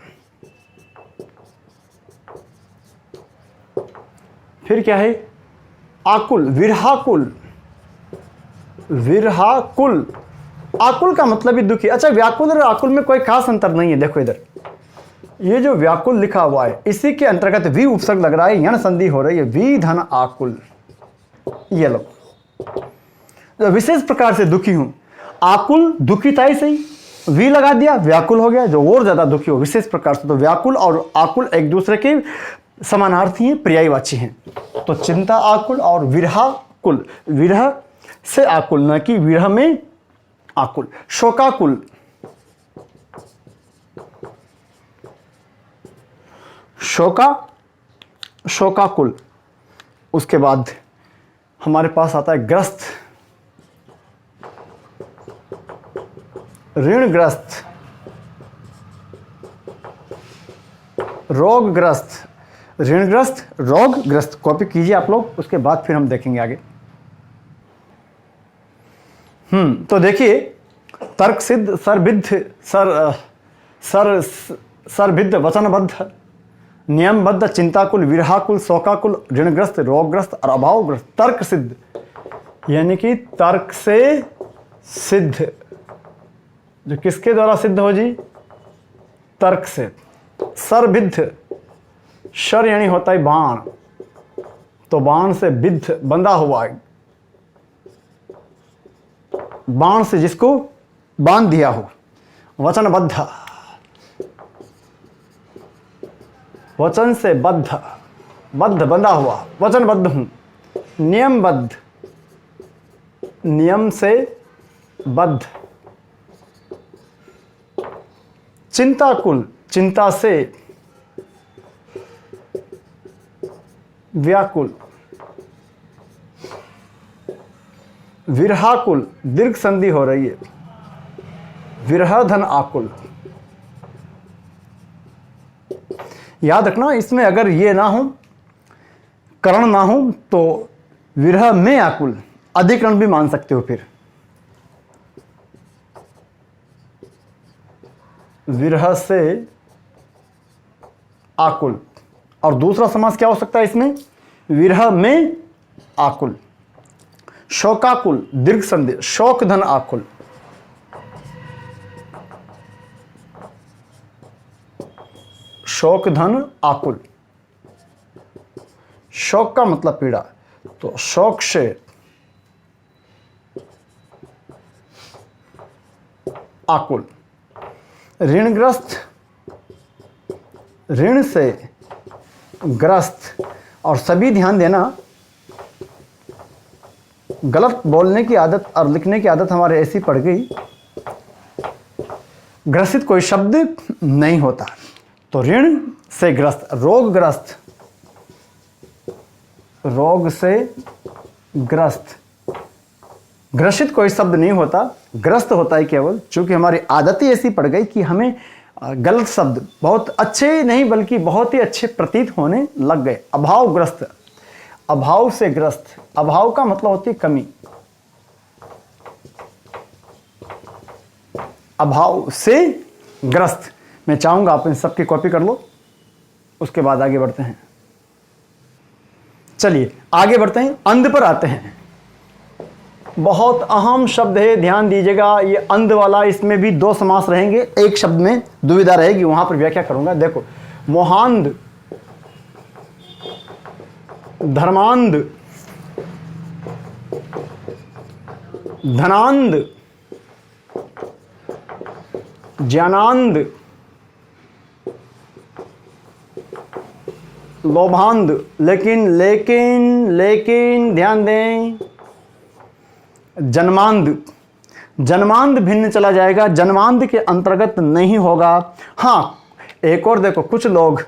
फिर क्या है? आकुल, विरहाकुल। विरहाकुल, आकुल का मतलब ही दुखी। अच्छा, व्याकुल और आकुल में कोई खास अंतर नहीं है। देखो इधर, ये जो व्याकुल लिखा हुआ है, इसी के अंतर्गत वी उपसर्ग लग रहा है, यण संधि हो रही है, वी धन आकुल। ये लो, विशेष प्रकार से दुखी हूं। आकुल दुखी था ही सही, वी लगा दिया, व्याकुल हो गया, जो और ज्यादा दुखी हो विशेष प्रकार से। तो व्याकुल और आकुल एक दूसरे के समानार्थी हैं, पर्यायवाची हैं। तो चिंता आकुल और विरहा कुल, विरह से आकुल, न कि विरह में आकुल। शोकाकुल, शोकाकुल। उसके बाद हमारे पास आता है ग्रस्त, ऋणग्रस्त, रोगग्रस्त, ऋणग्रस्त, रोगग्रस्त। कॉपी कीजिए आप लोग, उसके बाद फिर हम देखेंगे आगे। तो देखिए, तर्क सिद्ध, सरभिद्ध, वचनबद्ध, नियमबद्ध, चिंताकुल, विरहाकुल, शोकाकुल, ऋणग्रस्त, रोगग्रस्त और अभावग्रस्त। तर्क सिद्ध यानी कि तर्क से सिद्ध, जो किसके द्वारा सिद्ध हो जी? तर्क से। सरभिद्ध, शर यानी होता है बाण, तो बाण से विद्ध, बंधा हुआ है, बाण से जिसको बांध दिया हो। वचनबद्ध, वचन से बद्ध, बंधा हुआ, वचनबद्ध हूं। नियमबद्ध, नियम से बद्ध। चिंताकुल, चिंता से व्याकुल। विरहाकुल, दीर्घ संधि हो रही है, विरह धन आकुल। याद रखना, इसमें अगर ये ना हो, करण ना हो, तो विरह में आकुल अधिकरण भी मान सकते हो। फिर विरह से आकुल। और दूसरा समास क्या हो सकता है इसमें? विरह में आकुल। शोकाकुल, दीर्घ संधि, शोक धन आकुल। शोक धन आकुल। शोक का मतलब पीड़ा, तो शोक से आकुल। ऋणग्रस्त, ऋण से ग्रस्त। और सभी ध्यान देना, गलत बोलने की आदत और लिखने की आदत हमारे ऐसी पड़ गई, ग्रसित कोई शब्द नहीं होता। तो ऋण से ग्रस्त, रोगग्रस्त, रोग से ग्रस्त। ग्रसित कोई शब्द नहीं होता, ग्रस्त होता है केवल, चूंकि हमारी आदत ही ऐसी पड़ गई कि हमें गलत शब्द बहुत अच्छे नहीं बल्कि बहुत ही अच्छे प्रतीत होने लग गए। अभावग्रस्त, अभाव से ग्रस्त। अभाव का मतलब होती है कमी, अभाव से ग्रस्त। मैं चाहूंगा आप इन सबकी कॉपी कर लो, उसके बाद आगे बढ़ते हैं। चलिए आगे बढ़ते हैं, अंध पर आते हैं। बहुत अहम शब्द है, ध्यान दीजिएगा। ये अंध वाला, इसमें भी दो समास रहेंगे, एक शब्द में दुविधा रहेगी, वहां पर व्याख्या करूंगा। देखो, मोहांध, धर्मांध, धनांध, ज्ञानांध, लोभांध। लेकिन ध्यान दें, जन्मांध, जन्मांध भिन्न चला जाएगा, जन्मांध के अंतर्गत नहीं होगा। हाँ, एक और देखो, कुछ लोग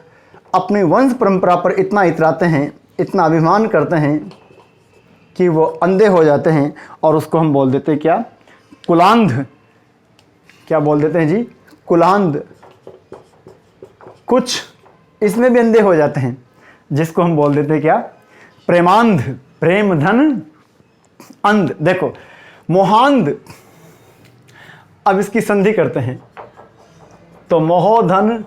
अपनी वंश परंपरा पर इतना इतराते हैं, इतना अभिमान करते हैं कि वो अंधे हो जाते हैं, और उसको हम बोल देते हैं क्या? कुलांध। क्या बोल देते हैं जी? कुलांध। कुछ इसमें भी अंधे हो जाते हैं, जिसको हम बोल देते हैं क्या? प्रेमांध। प्रेम धन अंध। देखो, मोहांध, अब इसकी संधि करते हैं तो मोह धन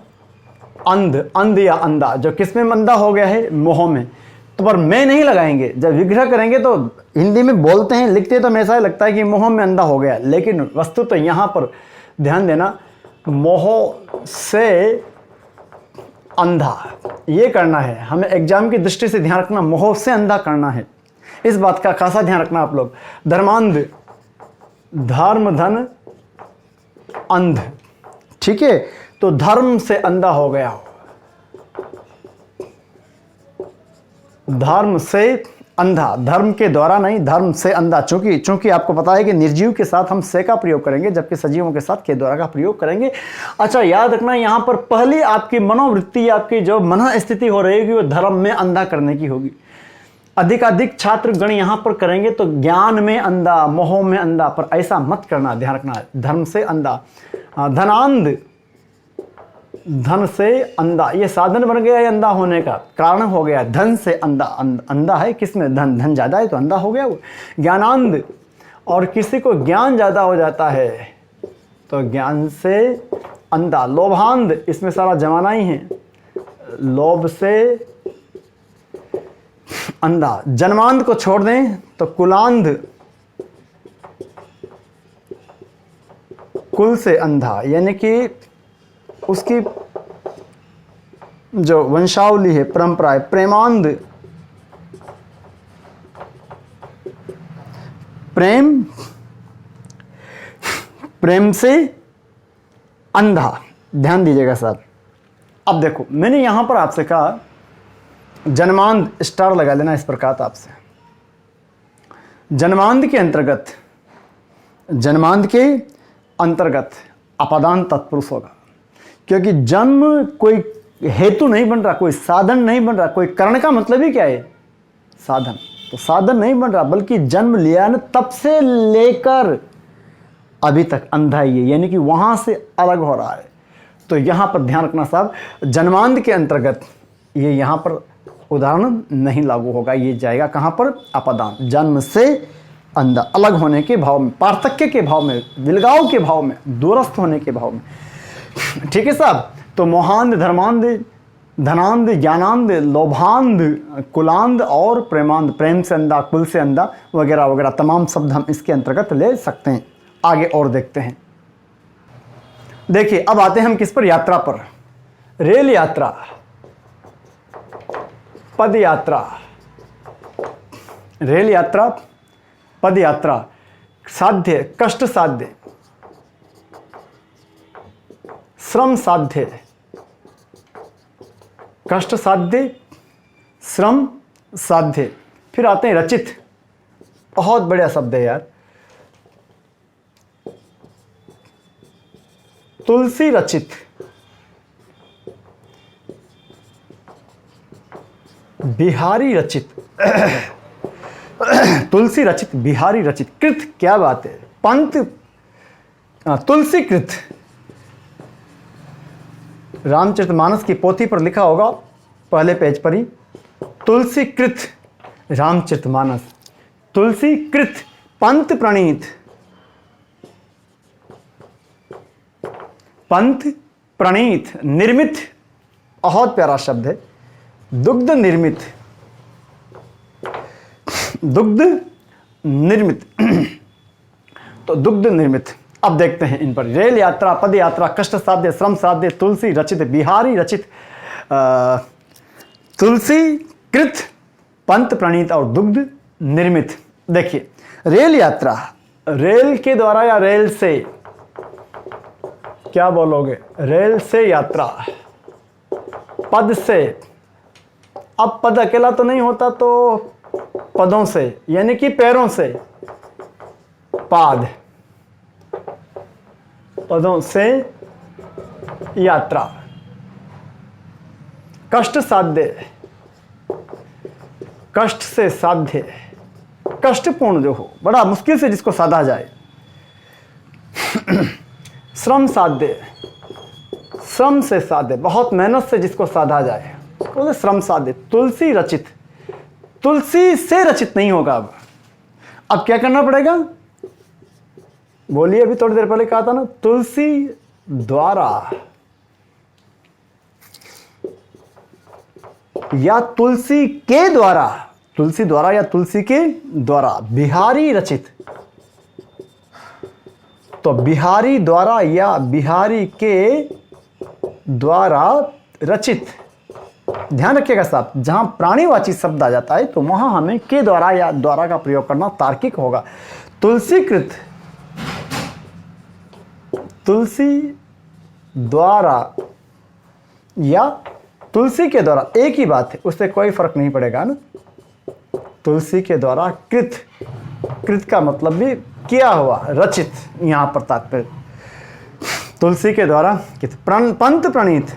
अंध, अंध या अंधा, जो किसमें अंधा हो गया है? मोह में। तो पर मैं नहीं लगाएंगे, जब विग्रह करेंगे तो हिंदी में बोलते हैं, लिखते हैं तो हमें ऐसा लगता है कि मोह में अंधा हो गया, लेकिन वस्तु तो यहाँ पर ध्यान देना, मोह से अंधा, ये करना है हमें। एग्जाम की दृष्टि से ध्यान रखना, मोह से अंधा करना है, इस बात का खासा ध्यान रखना आप लोग। धर्मांध, धर्म धन अंध, ठीक है? तो धर्म से अंधा हो गया हो, धर्म से अंधा, धर्म के द्वारा नहीं, धर्म से अंधा। चूंकि आपको पता है कि निर्जीव के साथ हम से का प्रयोग करेंगे, जबकि सजीवों के साथ के द्वारा का प्रयोग करेंगे। अच्छा, याद रखना यहाँ पर पहली आपकी मनोवृत्ति, आपकी जो मन स्थिति हो रही है वो धर्म में अंधा करने की होगी। अधिकाधिक छात्र गण यहाँ पर करेंगे तो ज्ञान में अंधा, मोह में अंधा, पर ऐसा मत करना, ध्यान रखना। धर्म से अंधा, धनांध, धन से अंधा, ये साधन बन गया है अंधा होने का, कारण हो गया। धन से अंधा, अंधा है किसमें? धन ज़्यादा है तो अंधा हो गया वो। ज्ञानांध, और किसी को ज्ञान ज़्यादा हो जाता है तो ज्ञान से अंधा। लोभांध, इसमें सारा जमाना ही है, लोभ से अंधा। जन्मांध को छोड़ दें तो कुलांध, कुल से अंधा, यानी कि उसकी जो वंशावली है, परंपरा है। प्रेमांध, प्रेम से अंधा। ध्यान दीजिएगा साहब। अब देखो, मैंने यहां पर आपसे कहा जन्मांध, स्टार लगा लेना इस प्रकार था आपसे। जन्मांध के अंतर्गत अपादान तत्पुरुष होगा, क्योंकि जन्म कोई हेतु नहीं बन रहा, कोई साधन नहीं बन रहा। कोई करण का मतलब ही क्या है? साधन। तो साधन नहीं बन रहा, बल्कि जन्म लिया ना तब से लेकर अभी तक अंधा ही है, यानी कि वहां से अलग हो रहा है। तो यहां पर ध्यान रखना साहब, जन्मांध के अंतर्गत ये यहां पर उदाहरण नहीं लागू होगा। ये जाएगा कहां पर? अपादान, जन्म से अंधा, अलग होने के भाव में, पार्थक्य के भाव में, विलगाव के भाव में, दूरस्थ होने के भाव में। ठीक है साहब। तो मोहांध, धर्मांध, धनांध, ज्ञानांध, लोभांध, कुलांध और प्रेमांध, प्रेम से अंधा, कुल से अंधा वगैरह वगैरह तमाम शब्द हम इसके अंतर्गत ले सकते हैं। आगे और देखते हैं। देखिए, अब आते हैं हम किस पर? यात्रा पर। रेल यात्रा, पद यात्रा, रेल यात्रा, पद यात्रा, साध्य, कष्ट साध्य, श्रम साध्य, कष्ट साध्य, श्रम साध्य। फिर आते हैं रचित, बहुत बढ़िया शब्द है यार। तुलसी रचित, बिहारी रचित, तुलसी रचित, बिहारी रचित, कृत, क्या बात है। पंत, तुलसी कृत, रामचरितमानस की पोथी पर लिखा होगा पहले पेज पर ही, तुलसी कृत रामचरितमानस, तुलसी कृत पंत प्रणीत, पंथ प्रणीत, निर्मित, बहुत प्यारा शब्द है। दुग्ध निर्मित, दुग्ध निर्मित, तो दुग्ध निर्मित। अब देखते हैं इन पर। रेल यात्रा, पद यात्रा, कष्ट साध्य, श्रम साध्य, तुलसी रचित, बिहारी रचित, तुलसी कृत, पंत प्रणीत और दुग्ध निर्मित। देखिए, रेल यात्रा, रेल के द्वारा या रेल से, क्या बोलोगे? रेल से यात्रा, पद से। अब पद अकेला तो नहीं होता, तो पदों से, यानी कि पैरों से, पाद, पदों से यात्रा। कष्ट साध्य, कष्ट से साध्य, कष्टपूर्ण जो हो, बड़ा मुश्किल से जिसको साधा जाए। श्रम साध्य, श्रम से साध्य, बहुत मेहनत से जिसको साधा जाए, बोले श्रम साध्य। तुलसी रचित, तुलसी से रचित नहीं होगा। अब क्या करना पड़ेगा? बोलिए, अभी थोड़ी देर पहले कहा था ना, तुलसी द्वारा या तुलसी के द्वारा, तुलसी द्वारा या तुलसी के द्वारा, बिहारी रचित। तो बिहारी द्वारा या बिहारी के द्वारा रचित। ध्यान रखिएगा साहब, जहां प्राणीवाची शब्द आ जाता है तो वहां हमें के द्वारा या द्वारा का प्रयोग करना तार्किक होगा। तुलसीकृत, तुलसी द्वारा या तुलसी के द्वारा, एक ही बात है, उससे कोई फर्क नहीं पड़ेगा ना। तुलसी के द्वारा कृत, कृत का मतलब भी किया हुआ, रचित, यहाँ पर तात्पर्य। तुलसी के द्वारा पंत प्रणीत,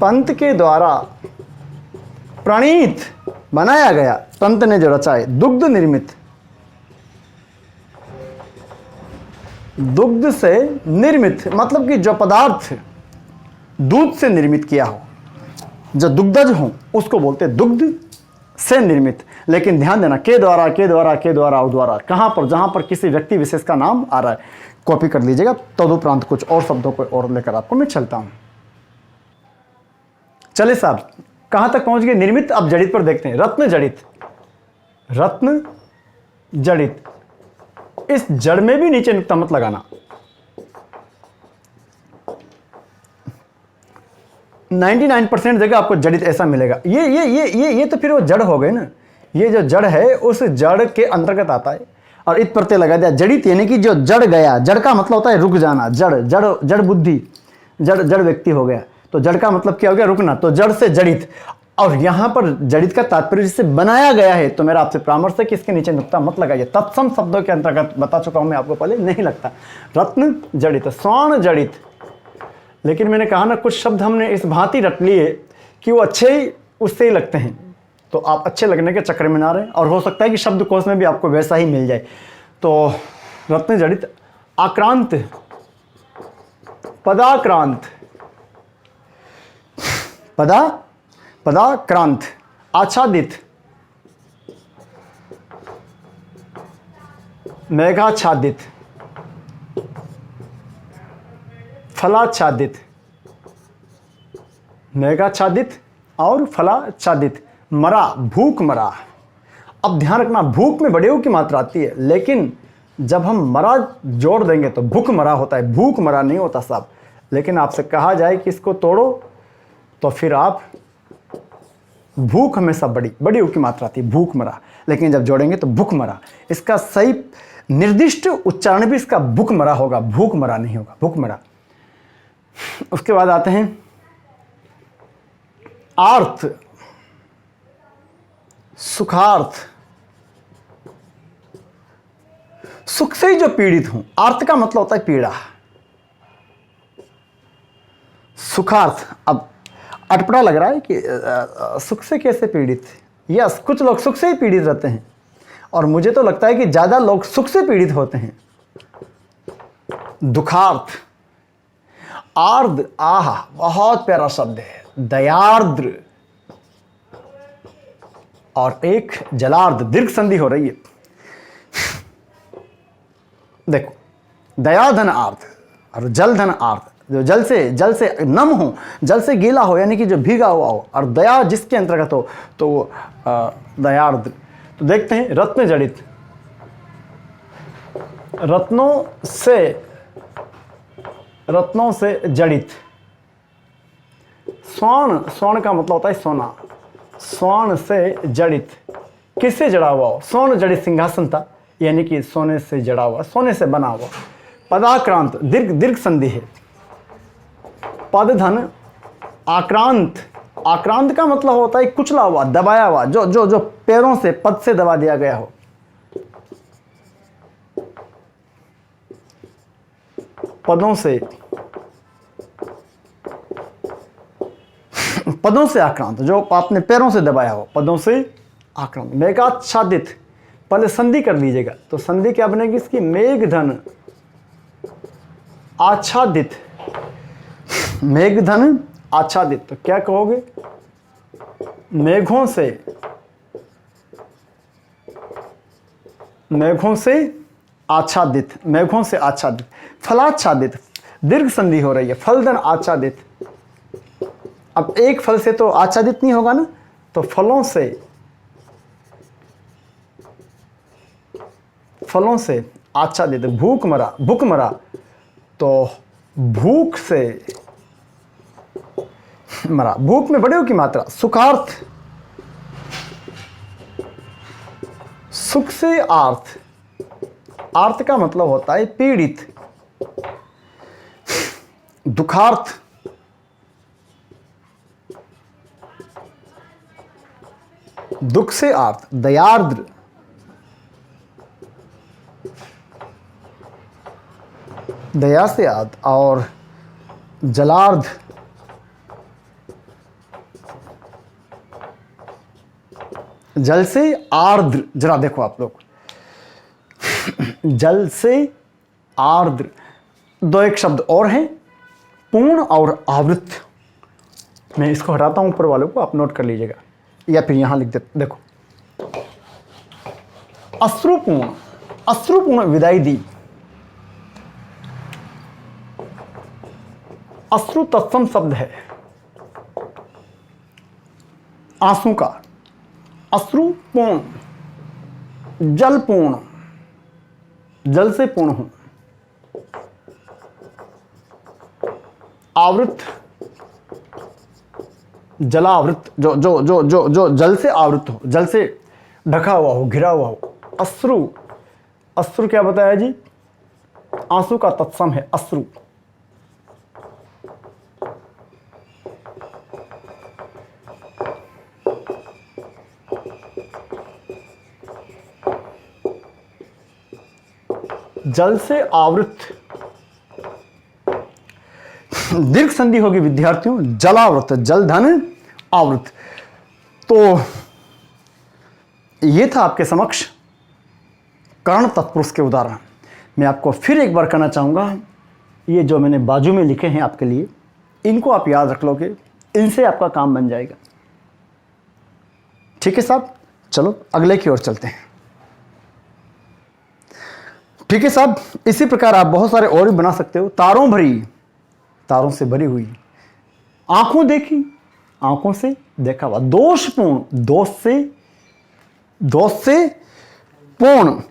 पंत के द्वारा प्रणीत बनाया गया, पंत ने जो रचा है। दुग्ध निर्मित, दुग्ध से निर्मित मतलब कि जो पदार्थ दूध से निर्मित किया हो, जो दुग्धज हो, उसको बोलते हैं दुग्ध से निर्मित। लेकिन ध्यान देना, के द्वारा, के द्वारा, के द्वारा, और द्वारा, कहां पर, जहां पर किसी व्यक्ति विशेष का नाम आ रहा है, कॉपी कर लीजिएगा। तदुपरांत कुछ और शब्दों को और लेकर आपको मैं चलता हूं। चलिए साहब, कहां तक पहुंच गए? निर्मित। अब जड़ित पर देखते हैं। रत्न जड़ित, रत्न जड़ित, इस जड़ में भी नीचे नुक्ता मत लगाना। 99% जगह आपको जड़ित ऐसा मिलेगा। ये तो फिर वो जड़ हो गए ना। ये जो जड़ है उस जड़ के अंतर्गत आता है, और इत प्रत्यय लगा दिया। जड़ित यानी कि जो जड़ गया। जड़ का मतलब होता है रुक जाना। जड़, जड़, जड़ बुद्धि, जड़ व्यक्ति हो गया। तो जड़ का मतलब क्या हो गया? रुकना। तो जड़ से जड़ित, और यहां पर जड़ित का तात्पर्य जिससे बनाया गया है। तो मेरा आपसे परामर्श है कि इसके नीचे नुक्ता मत लगाइए। तत्सम शब्दों के अंतर्गत बता चुका हूं मैं आपको पहले, नहीं लगता। रत्न जड़ित, स्वर्ण जड़ित। लेकिन मैंने कहा ना, कुछ शब्द हमने इस भांति रट लिए कि वो अच्छे ही उससे ही लगते हैं। तो आप अच्छे लगने के चक्कर में ना रहे, और हो सकता है कि शब्दकोश में भी आपको वैसा ही मिल जाए। तो रत्न जड़ित, आक्रांत, पदाक्रांत, पदाक्रांत, आच्छादित, मेघाच्छादित, फलाच्छादित, मेघाच्छादित और फलाच्छादित। मरा, भूख मरा। अब ध्यान रखना, भूख में बड़े की मात्रा आती है, लेकिन जब हम मरा जोड़ देंगे तो भूख मरा होता है, भूख मरा नहीं होता साहब। लेकिन आपसे कहा जाए कि इसको तोड़ो, तो फिर आप भूख हमेशा बड़ी की मात्रा आती है, भूख मरा। लेकिन जब जोड़ेंगे तो भूख मरा। इसका सही निर्दिष्ट उच्चारण भी इसका भूख मरा होगा, भूख मरा नहीं होगा, भूख मरा। उसके बाद आते हैं आर्थ, सुखार्थ, सुख से ही जो पीड़ित हूं। आर्थ का मतलब होता है पीड़ा। सुखार्थ, अब अटपटा लग रहा है कि सुख से कैसे पीड़ित? यस, कुछ लोग सुख से ही पीड़ित रहते हैं, और मुझे तो लगता है कि ज्यादा लोग सुख से पीड़ित होते हैं। दुखार्थ, आर्द्र, आह, बहुत प्यारा शब्द है, दयार्द्र। और एक जलार्ध, दीर्घ संधि हो रही है। देखो, दया धन आर्थ और जल धन आर्थ। जो जल से नम हो, जल से गीला हो, यानी कि जो भीगा हुआ हो, और दया जिसके अंतर्गत हो, तो वो दयार्द्र। तो देखते हैं रत्न जड़ित, रत्नों से जड़ित। स्वर्ण का मतलब होता है सोना। स्वर्ण से जड़ित, किससे जड़ा हुआ हो? स्वर्ण जड़ित सिंहासन था, यानी कि सोने से जड़ा हुआ, सोने से बना हुआ। पदाक्रांत, दीर्घ संधि है। पद धन आक्रांत, आक्रांत का मतलब होता है कुचला हुआ, दबाया हुआ, जो पैरों से, पद से दबा दिया गया हो। पदों से आक्रांत, जो आपने पैरों से दबाया हो, पदों से आक्रांत। मेघाच्छादित, पहले संधि कर लीजिएगा। तो संधि क्या बनेगी इसकी? मेघधन आच्छादित, मेघधन आच्छादित। तो क्या कहोगे? मेघों से आच्छादित, मेघों से आच्छादित। फलाच्छादित, दीर्घ संधि हो रही है, फलधन आच्छादित। अब एक फल से तो आच्छादित नहीं होगा ना, तो फलों से आच्छादित। भूख मरा, तो भूख से मरा, भूख में बड़े की मात्रा। सुखार्थ, सुख से आर्थ। आर्थ का मतलब होता है पीड़ित। दुखार्थ, दुख से आर्त, दयार्द्र, दया से आर्त, और जलार्ध, जल से आर्द्र। जरा देखो आप लोग, जल से आर्द्र, दो एक शब्द और हैं, पूर्ण और आवृत। मैं इसको हटाता हूं ऊपर वालों को, आप नोट कर लीजिएगा, या फिर यहां लिख दे। देखो, अश्रुपूर्ण, अश्रुपूर्ण विदाई दी। अश्रु तत्सम शब्द है आंसू का। अश्रुपूर्ण, जलपूर्ण, जल से पूर्ण हूं। आवृत, जलावृत, जो जो जो जो जो जल से आवृत हो, जल से ढका हुआ हो, घिरा हुआ हो। अश्रु, अश्रु क्या बताया जी? आंसू का तत्सम है अश्रु। जल से आवृत, दीर्घ संधि होगी विद्यार्थियों, जलावृत, जल धन आवृत। तो ये था आपके समक्ष कर्ण तत्पुरुष के उदाहरण। मैं आपको फिर एक बार कहना चाहूंगा, ये जो मैंने बाजू में लिखे हैं आपके लिए, इनको आप याद रख लोगे, इनसे आपका काम बन जाएगा। ठीक है साहब, चलो अगले की ओर चलते हैं। ठीक है साहब, इसी प्रकार आप बहुत सारे और भी बना सकते हो। तारों भरी, तारों से भरी हुई। आंखों देखी, आंखों से देखा हुआ। दोषपूर्ण, दोष से पूर्ण।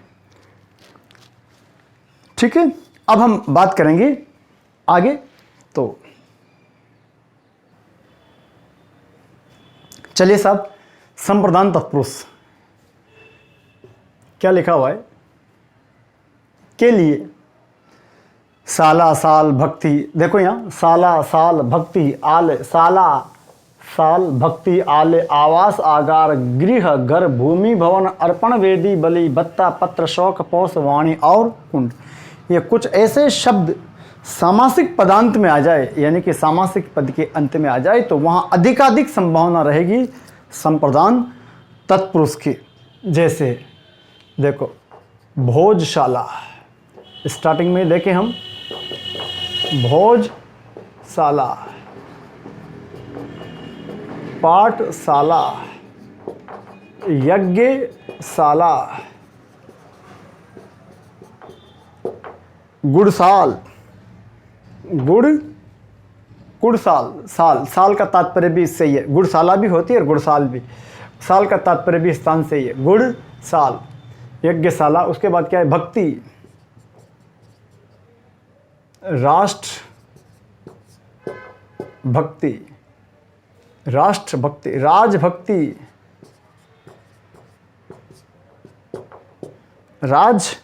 ठीक है, अब हम बात करेंगे आगे। तो चलिए साहब, संप्रदान तत्पुरुष क्या लिखा हुआ है? के लिए साला साल भक्ति। देखो यहां, साला साल भक्ति आले, साला साल भक्ति आले, आवास आगार गृह घर भूमि भवन अर्पण वेदी बलि बत्ता पत्र शौक पौष वाणी और कुंड। ये कुछ ऐसे शब्द सामासिक पदांत में आ जाए, यानी कि सामासिक पद के अंत में आ जाए, तो वहां अधिकाधिक संभावना रहेगी संप्रदान तत्पुरुष की। जैसे देखो, भोजशाला, स्टार्टिंग में देखें हम, भोजशाला, पाठशाला, यज्ञशाला, गुड़साल, गुड़साल, साल, साल का तात्पर्य भी इससे ही है। गुड़साला भी होती है और गुड़साल भी, साल का तात्पर्य भी स्थान से ही है। गुड़साल, यज्ञशाला। उसके बाद क्या है? भक्ति, राष्ट्र भक्ति, राष्ट्र भक्ति, राजभक्ति, राज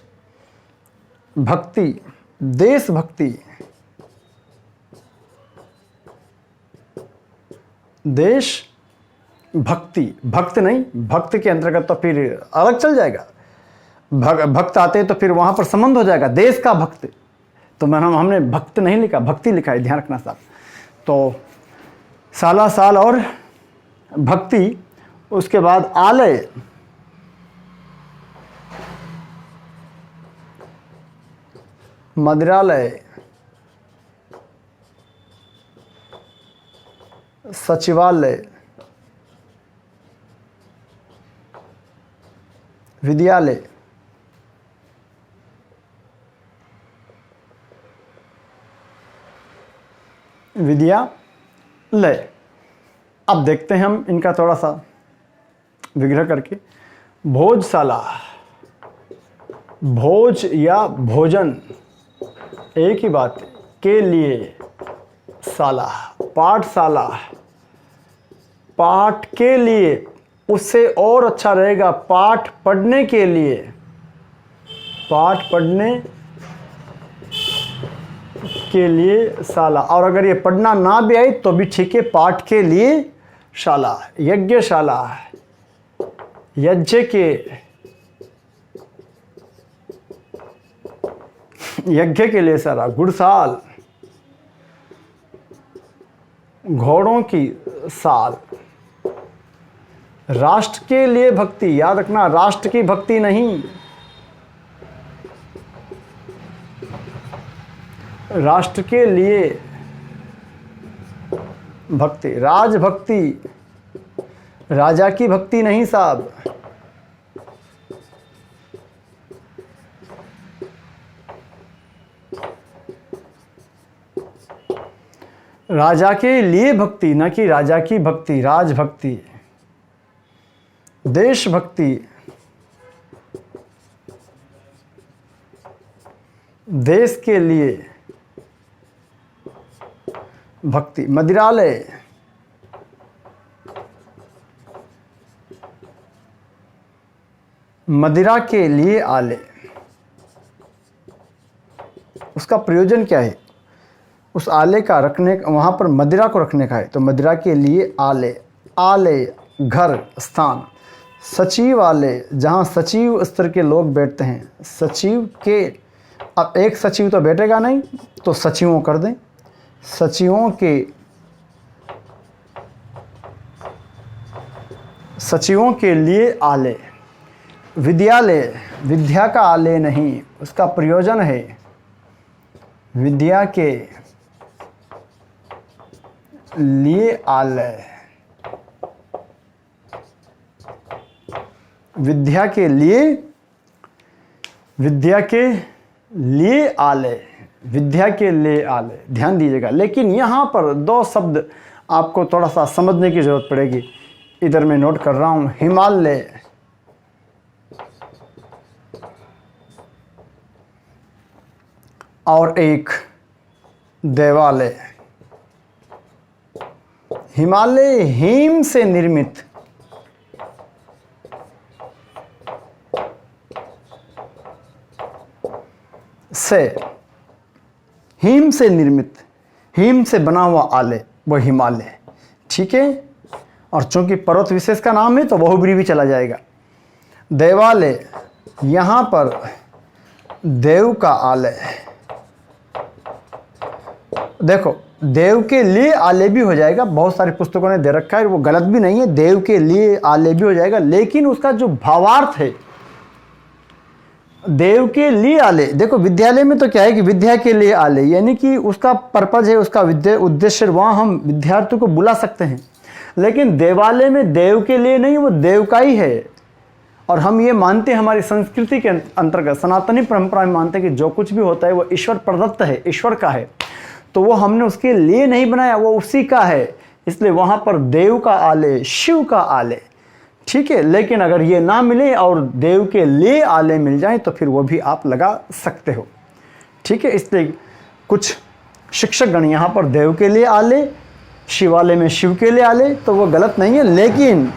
भक्ति, देशभक्ति, देश भक्ति। भक्त नहीं, भक्त के अंतर्गत तो फिर अलग चल जाएगा। भक्त आते हैं तो फिर वहां पर संबंध हो जाएगा देश का भक्त। तो हमने भक्त नहीं लिखा, भक्ति लिखा है, ध्यान रखना साहब। तो साला साल और भक्ति। उसके बाद आलय, मदिरालय, सचिवालय, विद्यालय, विद्यालय। अब देखते हैं हम इनका थोड़ा सा विग्रह करके। भोजशाला, भोज या भोजन एक ही बात है, के लिए शाला। पाठशाला, पाठ के लिए, उससे और अच्छा रहेगा पाठ पढ़ने के लिए, पाठ पढ़ने के लिए शाला। और अगर ये पढ़ना ना भी आए तो भी ठीक है, पाठ के लिए शाला। यज्ञशाला, यज्ञ के लिए सारा, गुड़साल, घोड़ों की साल। राष्ट्र के लिए भक्ति, याद रखना, राष्ट्र की भक्ति नहीं, राष्ट्र के लिए भक्ति, राजभक्ति, राजा की भक्ति नहीं साहब। राजा के लिए भक्ति, न कि राजा की भक्ति, राजभक्ति, देशभक्ति, देश के लिए भक्ति। मदिरालय, मदिरा के लिए आले। उसका प्रयोजन क्या है? उस आले का रखने, वहाँ पर मदिरा को रखने का है, तो मदिरा के लिए आले। आले घर, स्थान। सचिवालय, जहाँ सचिव स्तर के लोग बैठते हैं। सचिव के, अब एक सचिव तो बैठेगा नहीं, तो सचिवों कर दें, सचिवों के, सचिवों के लिए आले। विद्यालय, विद्या का आलय नहीं, उसका प्रयोजन है विद्या के लिए आलय। विद्या के लिए, विद्या के लिए आलय, विद्या के लिए आलय, ध्यान दीजिएगा। लेकिन यहाँ पर दो शब्द आपको थोड़ा सा समझने की जरूरत पड़ेगी, इधर मैं नोट कर रहा हूँ। हिमालय, और एक देवालय। हिमालय हिम से निर्मित, से, हिम से निर्मित, हिम से बना हुआ आलय, वो हिमालय, ठीक है। और चूंकि पर्वत विशेष का नाम है तो बहुब्री भी चला जाएगा। देवालय, यहाँ पर देव का आलय। देखो, देव के लिए आलय भी हो जाएगा, बहुत सारी पुस्तकों ने दे रखा है, वो गलत भी नहीं है, देव के लिए आलय भी हो जाएगा, लेकिन उसका जो भावार्थ है, देव के लिए आलय। देखो, विद्यालय में तो क्या है कि विद्या के लिए आलय, यानी कि उसका पर्पज है, उसका उद्देश्य, वहाँ हम विद्यार्थियों को बुला सकते हैं। लेकिन देवालय में देव के लिए नहीं, वो देव का ही है। और हम ये मानते हैं, हमारी संस्कृति के अंतर्गत, सनातनी परंपरा में मानते हैं कि जो कुछ भी होता है वो ईश्वर प्रदत्त है, ईश्वर का है, तो वो हमने उसके लिए नहीं बनाया, वो उसी का है। इसलिए वहाँ पर देव का आलय, शिव का आलय, ठीक है। लेकिन अगर ये ना मिले और देव के लिए आलय मिल जाए तो फिर वो भी आप लगा सकते हो, ठीक है। इसलिए कुछ शिक्षकगण यहाँ पर देव के लिए आलय, शिवालय में शिव के लिए आलय, तो वो गलत नहीं है, लेकिन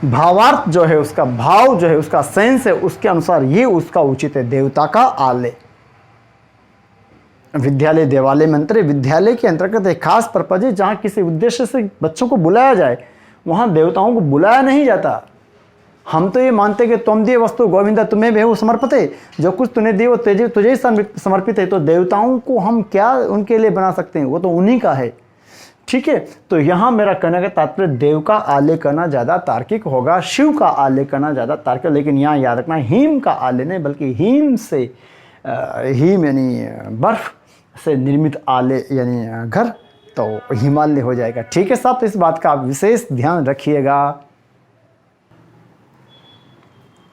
भावार्थ जो है, उसका भाव जो है, उसका सेंस है, उसके अनुसार ये उसका उचित है, देवता का आलय। विद्यालय देवालय में अंतर है। विद्यालय के अंतर्गत एक खास पर्पज है जहाँ किसी उद्देश्य से बच्चों को बुलाया जाए, वहाँ देवताओं को बुलाया नहीं जाता। हम तो ये मानते कि तुम दिए वस्तु गोविंदा तुम्हें भी वो समर्पित है, जो कुछ तूने दिए वो तुझे ही समर्पित है। तो देवताओं को हम क्या उनके लिए बना सकते हैं, वो तो उन्हीं का है, ठीक है। तो यहाँ मेरा कहने का तात्पर्य देव का आलय करना ज़्यादा तार्किक होगा, शिव का आलय करना ज़्यादा तार्किक। लेकिन यहाँ याद रखना, हिम का आलय नहीं, बल्कि हिम से, हिम यानी बर्फ से निर्मित आलय यानी घर, तो हिमालय हो जाएगा, ठीक है साहब। तो इस बात का आप विशेष ध्यान रखिएगा।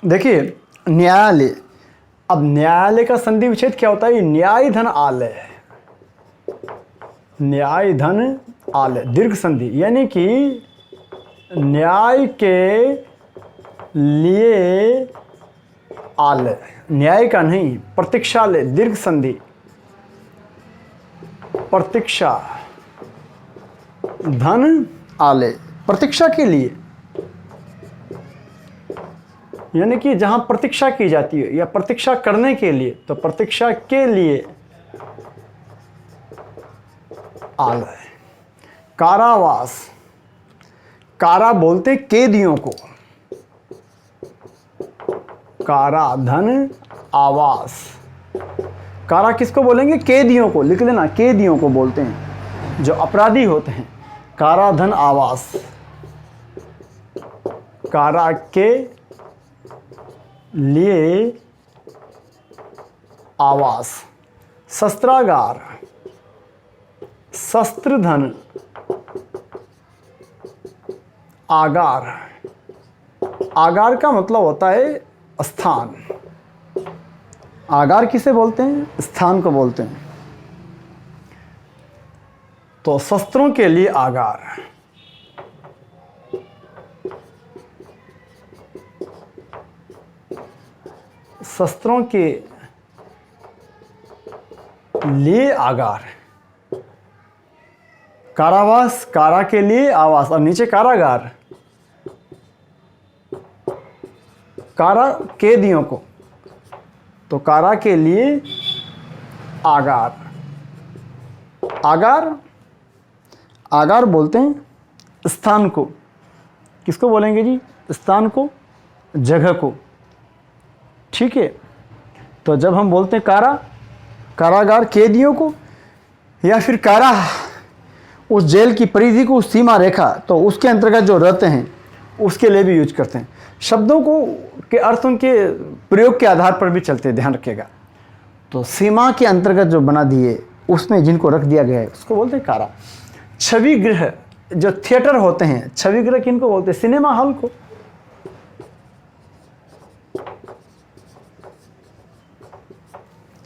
देखिए, न्यायालय, अब न्यायालय का संधि विच्छेद क्या होता है? न्याय धन आलय, न्याय धन आलय, दीर्घ संधि, यानी कि न्याय के लिए आलय, न्याय का नहीं, प्रतीक्षालय, दीर्घ संधि, प्रतीक्षा धन आलय, प्रतीक्षा के लिए, यानी कि जहां प्रतीक्षा की जाती है या प्रतीक्षा करने के लिए, तो प्रतीक्षा के लिए आलय। कारावास, कारा बोलते कैदियों को, कारा धन आवास। कारा किसको बोलेंगे? कैदियों को, लिख लेना, कैदियों को बोलते हैं, जो अपराधी होते हैं। कारा धन आवास, कारा के लिए आवास। शस्त्रागार, शस्त्र धन आगार। आगार का मतलब होता है स्थान। आगार किसे बोलते हैं? स्थान को बोलते हैं। तो शस्त्रों के लिए आगार, शस्त्रों के लिए आगार। कारावास, कारा के लिए आवास, और नीचे कारागार, कारा कैदियों को, तो कारा के लिए आगार। आगार, आगार बोलते हैं स्थान को। किसको बोलेंगे जी? स्थान को, जगह को। ठीक है। तो जब हम बोलते हैं कारा, कारागार कैदियों को, या फिर कारा उस जेल की परिधि को, सीमा रेखा, तो उसके अंतर्गत जो रहते हैं उसके लिए भी यूज करते हैं। शब्दों को के अर्थ उनके प्रयोग के आधार पर भी चलते हैं, ध्यान रखिएगा। तो सीमा के अंतर्गत जो बना दिए, उसमें जिनको रख दिया गया है, उसको बोलते हैं कारा। छवि गृह, जो थिएटर होते हैं, छवि गृह किनको बोलते हैं? सिनेमा हॉल को।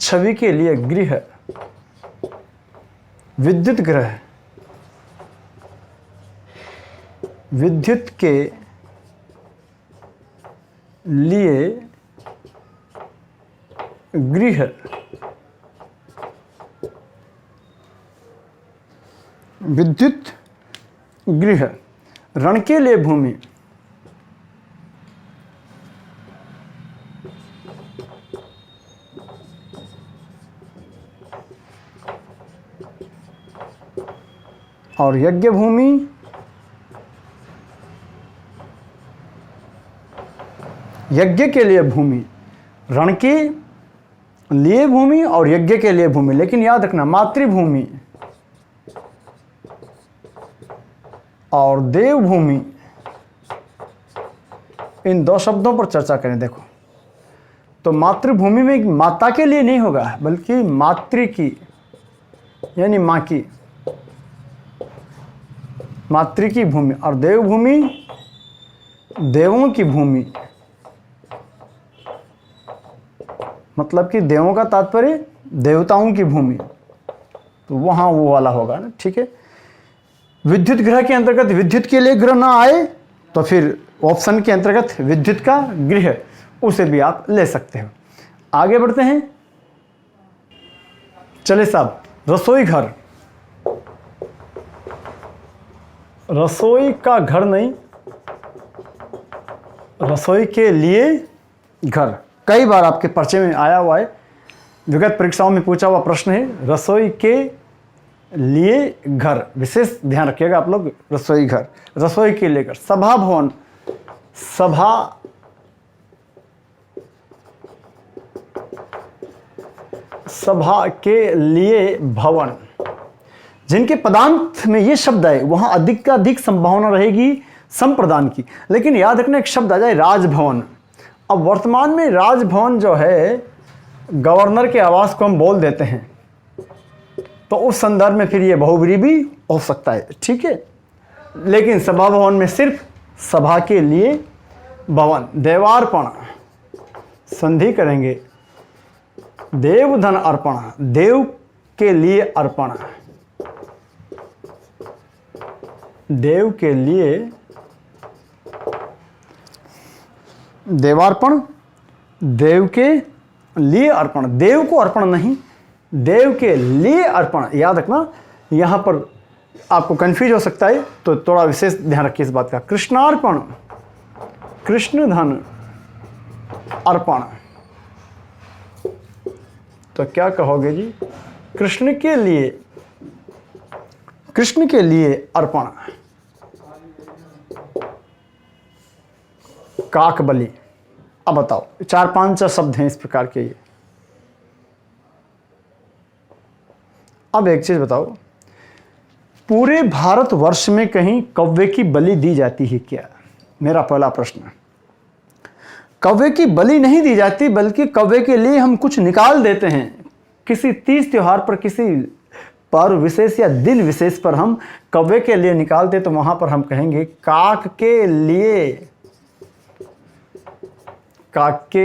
छवि के लिए गृह। विद्युत गृह, विद्युत के लिए गृह। विद्युत गृह। रण के लिए भूमि। और यज्ञ भूमि, यज्ञ के लिए भूमि। रण के लिए भूमि और यज्ञ के लिए भूमि। लेकिन याद रखना, मातृभूमि और देवभूमि, इन दो शब्दों पर चर्चा करें। देखो, तो मातृभूमि में माता के लिए नहीं होगा, बल्कि मातृ की, यानी माँ की, मातृ की भूमि। और देवभूमि, देवों की भूमि, मतलब कि देवों का तात्पर्य देवताओं की भूमि, तो वहाँ वो वाला होगा ना। ठीक है। विद्युत गृह के अंतर्गत विद्युत के लिए गृह ना आए तो फिर ऑप्शन के अंतर्गत विद्युत का गृह, उसे भी आप ले सकते हो। आगे बढ़ते हैं। चले साहब, रसोई घर। रसोई का घर नहीं, रसोई के लिए घर। कई बार आपके पर्चे में आया हुआ है, विगत परीक्षाओं में पूछा हुआ प्रश्न है, रसोई के लिए घर। विशेष ध्यान रखिएगा आप लोग, रसोई घर, रसोई के लिए घर। सभा भवन, सभा सभा के लिए भवन। जिनके पदांत में ये शब्द आए वहां अधिक संभावना रहेगी संप्रदान की। लेकिन याद रखना, एक शब्द आ जाए राजभवन। अब वर्तमान में राजभवन जो है, गवर्नर के आवास को हम बोल देते हैं, तो उस संदर्भ में फिर ये बहुब्री भी हो सकता है। ठीक है। लेकिन सभा भवन में सिर्फ सभा के लिए भवन। देवार्पण, संधि करेंगे, देवधन अर्पण, देव के लिए अर्पण, देव के लिए देवार्पण, देव के लिए अर्पण। देव को अर्पण नहीं, देव के लिए अर्पण। याद रखना, यहाँ पर आपको कंफ्यूज हो सकता है, तो थोड़ा विशेष ध्यान रखिए इस बात का। कृष्णार्पण, कृष्ण धन अर्पण। तो क्या कहोगे जी? कृष्ण के लिए, कृष्ण के लिए अर्पण। काकबलि, अब बताओ, 4-5 शब्द हैं इस प्रकार के ये। अब एक चीज बताओ, पूरे भारतवर्ष में कहीं कौवे की बलि दी जाती है क्या? मेरा पहला प्रश्न। कौवे की बलि नहीं दी जाती, बल्कि कौवे के लिए हम कुछ निकाल देते हैं। किसी तीज त्योहार पर, किसी पर्व विशेष या दिन विशेष पर हम कौवे के लिए निकालते, तो वहां पर हम कहेंगे काक के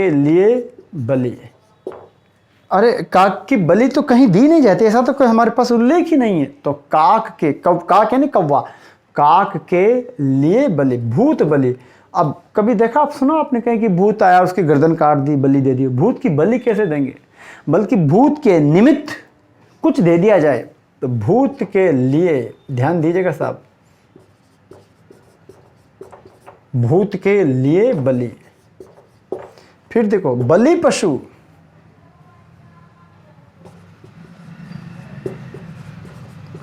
लिए बलि। अरे काक की बलि तो कहीं दी नहीं जाती, ऐसा तो कोई हमारे पास उल्लेख ही नहीं है। तो काक यानी कौवा, काक के लिए बलि, भूत बलि। अब कभी देखा, आप सुना आपने कहीं कि भूत आया, उसकी गर्दन काट दी, बलि दे दी? भूत की बलि कैसे देंगे? बल्कि भूत के निमित्त कुछ दे दिया जाए। तो भूत के लिए, ध्यान दीजिएगा साहब, भूत के लिए बलि। फिर देखो, बलि पशु,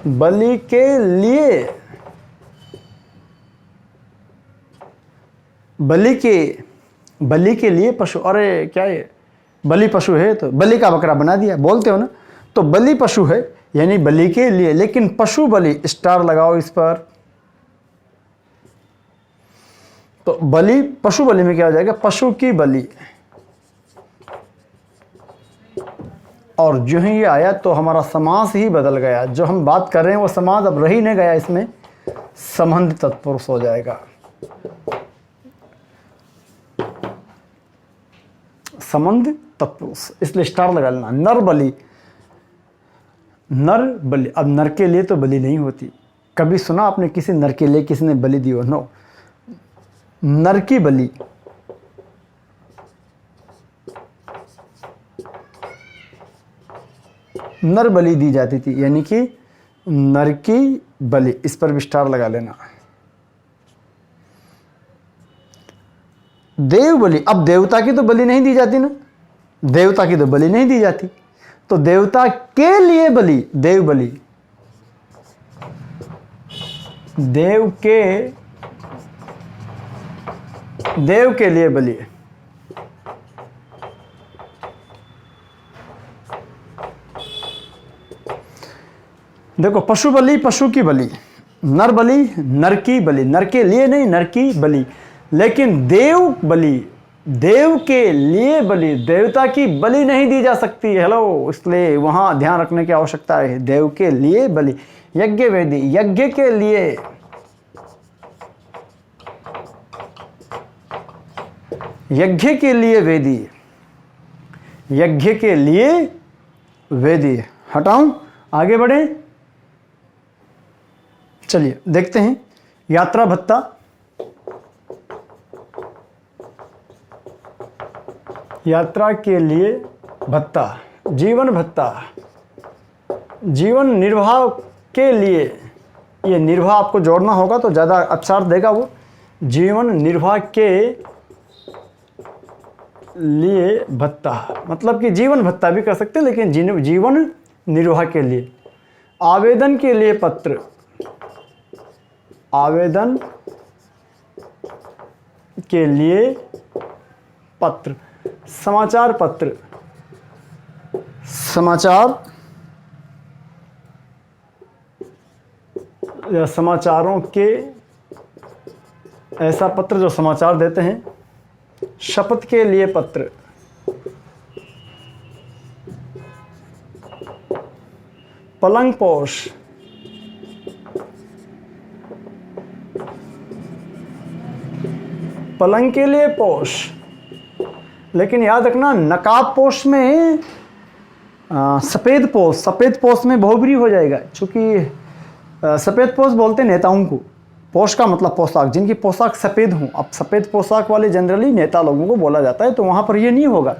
बलि के लिए, बलि के लिए पशु। अरे क्या ये बलि पशु है तो बलि का बकरा बना दिया, बोलते हो ना। तो बलि पशु है यानी बलि के लिए, लेकिन पशु बलि, स्टार लगाओ इस पर। तो बलि, पशु बलि में क्या हो जाएगा? पशु की बलि। और जो ही ये आया तो हमारा समास ही बदल गया। जो हम बात कर रहे हैं वो समास अब रह ही नहीं गया, इसमें संबंध तत्पुरुष हो जाएगा। संबंध तत्पुरुष, इसलिए स्टार लगा लेना। नर बलि, नर बलि। अब नर के लिए तो बलि नहीं होती। कभी सुना आपने किसी नर के लिए किसी ने बलि दी हो? नो। नर की बलि, नर बलि दी जाती थी, यानी कि नर की बलि। इस पर विस्तार लगा लेना। देव बलि, अब देवता की तो बलि नहीं दी जाती ना, देवता की तो बलि नहीं दी जाती। तो देवता के लिए बलि, देव बलि, देव के लिए बलि। देखो, पशु बलि, पशु की बलि। नर बलि, नर की बलि, नर के लिए नहीं, नर की बलि। लेकिन देव बलि, देव के लिए बलि, देवता की बलि नहीं दी जा सकती। हेलो, इसलिए वहां ध्यान रखने की आवश्यकता है। देव के लिए बलि। यज्ञ वेदी, यज्ञ के लिए, यज्ञ के लिए वेदी, यज्ञ के लिए वेदी। हटाऊं, आगे बढ़े, चलिए देखते हैं। यात्रा भत्ता, यात्रा के लिए भत्ता, जीवन भत्ता, जीवन निर्वाह के लिए। ये निर्वाह आपको जोड़ना होगा तो ज़्यादा अच्छा अर्थ देगा वो। जीवन निर्वाह के लिए भत्ता, मतलब कि जीवन भत्ता भी कर सकते हैं, लेकिन जीवन निर्वाह के लिए। आवेदन के लिए पत्र, आवेदन के लिए पत्र। समाचार पत्र, समाचार या समाचारों के, ऐसा पत्र जो समाचार देते हैं। शपथ के लिए पत्र, पलंग पोश, पलंग के लिए पोश। लेकिन याद रखना, नकाब पोश में सफ़ेद पोश, सफ़ेद पोश में बहुब्री हो जाएगा, क्योंकि सफ़ेद पोश बोलते हैं नेताओं को। पोश का मतलब पोशाक, जिनकी पोशाक सफ़ेद हो। अब सफ़ेद पोशाक वाले जनरली नेता लोगों को बोला जाता है, तो वहाँ पर ये नहीं होगा।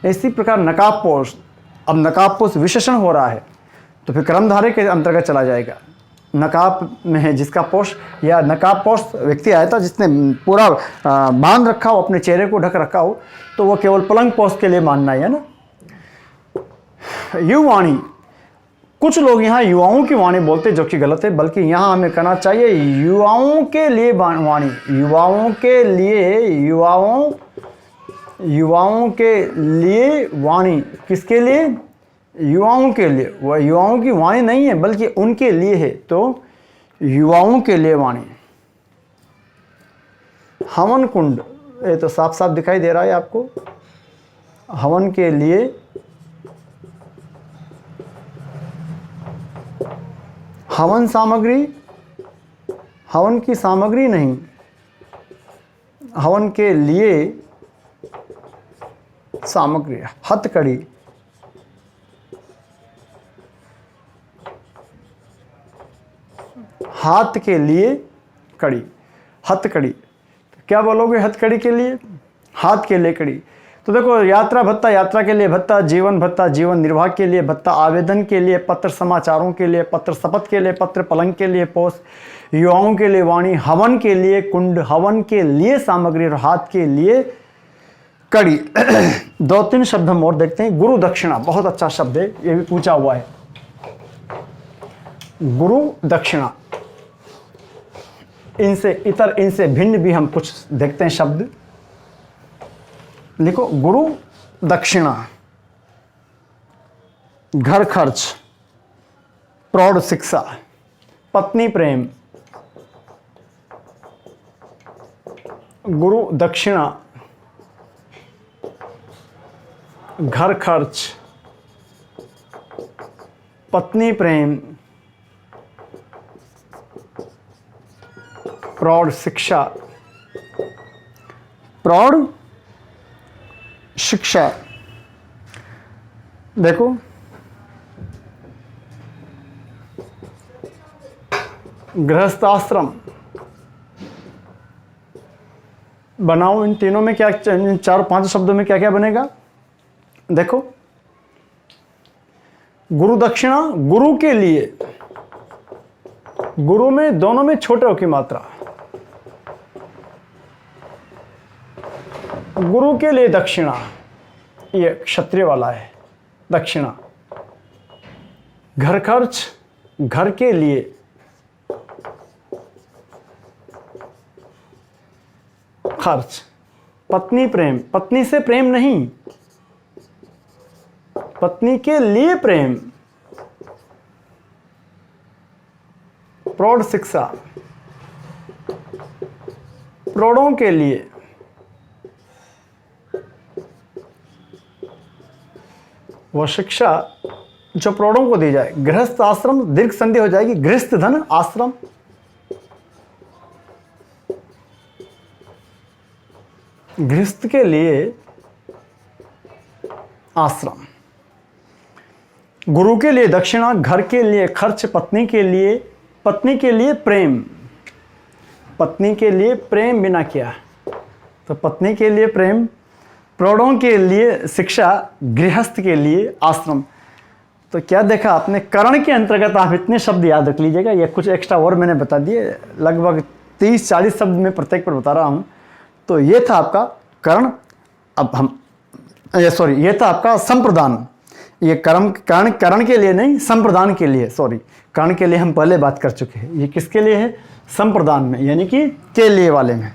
इसी प्रकार नकाब पोश, अब नकाब पोश विशेषण हो रहा है तो फिर कर्मधारय के अंतर्गत चला जाएगा। नकाब में है जिसका पोष, या नकाब पोष व्यक्ति आया था जिसने पूरा बांध रखा हो, अपने चेहरे को ढक रखा हो, तो वो केवल पलंग पोष के लिए मानना है ना। युवाणी, कुछ लोग यहाँ युवाओं की वाणी बोलते, जो कि गलत है, बल्कि यहाँ हमें कहना चाहिए युवाओं के लिए वाणी, युवाओं के लिए, युवाओं युवाओं के लिए वाणी, किसके लिए? युवाओं के लिए। वह युवाओं की वाणी नहीं है बल्कि उनके लिए है, तो युवाओं के लिए वाणी। हवन कुंड, ये तो साफ साफ दिखाई दे रहा है आपको। हवन के लिए हवन सामग्री, हवन की सामग्री नहीं, हवन के लिए सामग्री। हथकड़ी, हाथ के लिए कड़ी, हथकड़ी। क्या बोलोगे हथकड़ी के लिए? हाथ के लिए कड़ी। तो देखो, यात्रा भत्ता, यात्रा के लिए भत्ता, जीवन भत्ता, जीवन निर्वाह के लिए भत्ता, आवेदन के लिए, पत्र समाचारों के लिए, पत्र शपथ के लिए, पत्र पलंग के लिए पोस्ट, युवाओं के लिए वाणी, हवन के लिए कुंड, हवन के लिए सामग्री और हाथ के लिए कड़ी। 2-3 शब्द हम और देखते हैं। गुरु दक्षिणा, बहुत अच्छा शब्द है, ये भी पूछा हुआ है। गुरु दक्षिणा, इनसे भिन्न भी हम कुछ देखते हैं शब्द। लिखो, गुरु दक्षिणा, घर खर्च, प्रौढ़ शिक्षा, पत्नी प्रेम। गुरु दक्षिणा, घर खर्च, पत्नी प्रेम, प्रौढ़ शिक्षा, प्रौढ़ शिक्षा। देखो, गृहस्थाश्रम बनाओ। इन तीनों में क्या, इन 4-5 शब्दों में क्या क्या बनेगा? देखो, गुरु दक्षिणा, गुरु के लिए, गुरु में दोनों में छोटे हो की मात्रा, गुरु के लिए दक्षिणा, ये क्षत्रिय वाला है दक्षिणा। घर खर्च, घर के लिए, खर्च। पत्नी प्रेम, पत्नी से प्रेम नहीं, पत्नी के लिए प्रेम। प्रौढ़ शिक्षा, प्रौढ़ों के लिए। वह शिक्षा जो प्रौढ़ों को दी जाए। गृहस्थ आश्रम, दीर्घ संधि हो जाएगी, गृहस्थ धन आश्रम। गृहस्थ के लिए आश्रम, गुरु के लिए दक्षिणा, घर के लिए खर्च, पत्नी के लिए प्रेम। पत्नी के लिए प्रेम बिना किया, तो पत्नी के लिए प्रेम, प्रौढ़ों के लिए शिक्षा, गृहस्थ के लिए आश्रम। तो क्या देखा आपने, करण के अंतर्गत आप इतने शब्द याद रख लीजिएगा। ये कुछ एक्स्ट्रा और मैंने बता दिए, लगभग 30-40 शब्द में प्रत्येक पर बता रहा हूँ। तो ये था आपका कर्ण। अब हम ये था आपका संप्रदान। ये कर्ण के लिए नहीं, संप्रदान के लिए, कर्ण के लिए हम पहले बात कर चुके हैं। ये किसके लिए है? संप्रदान में, यानी कि के लिए वाले में।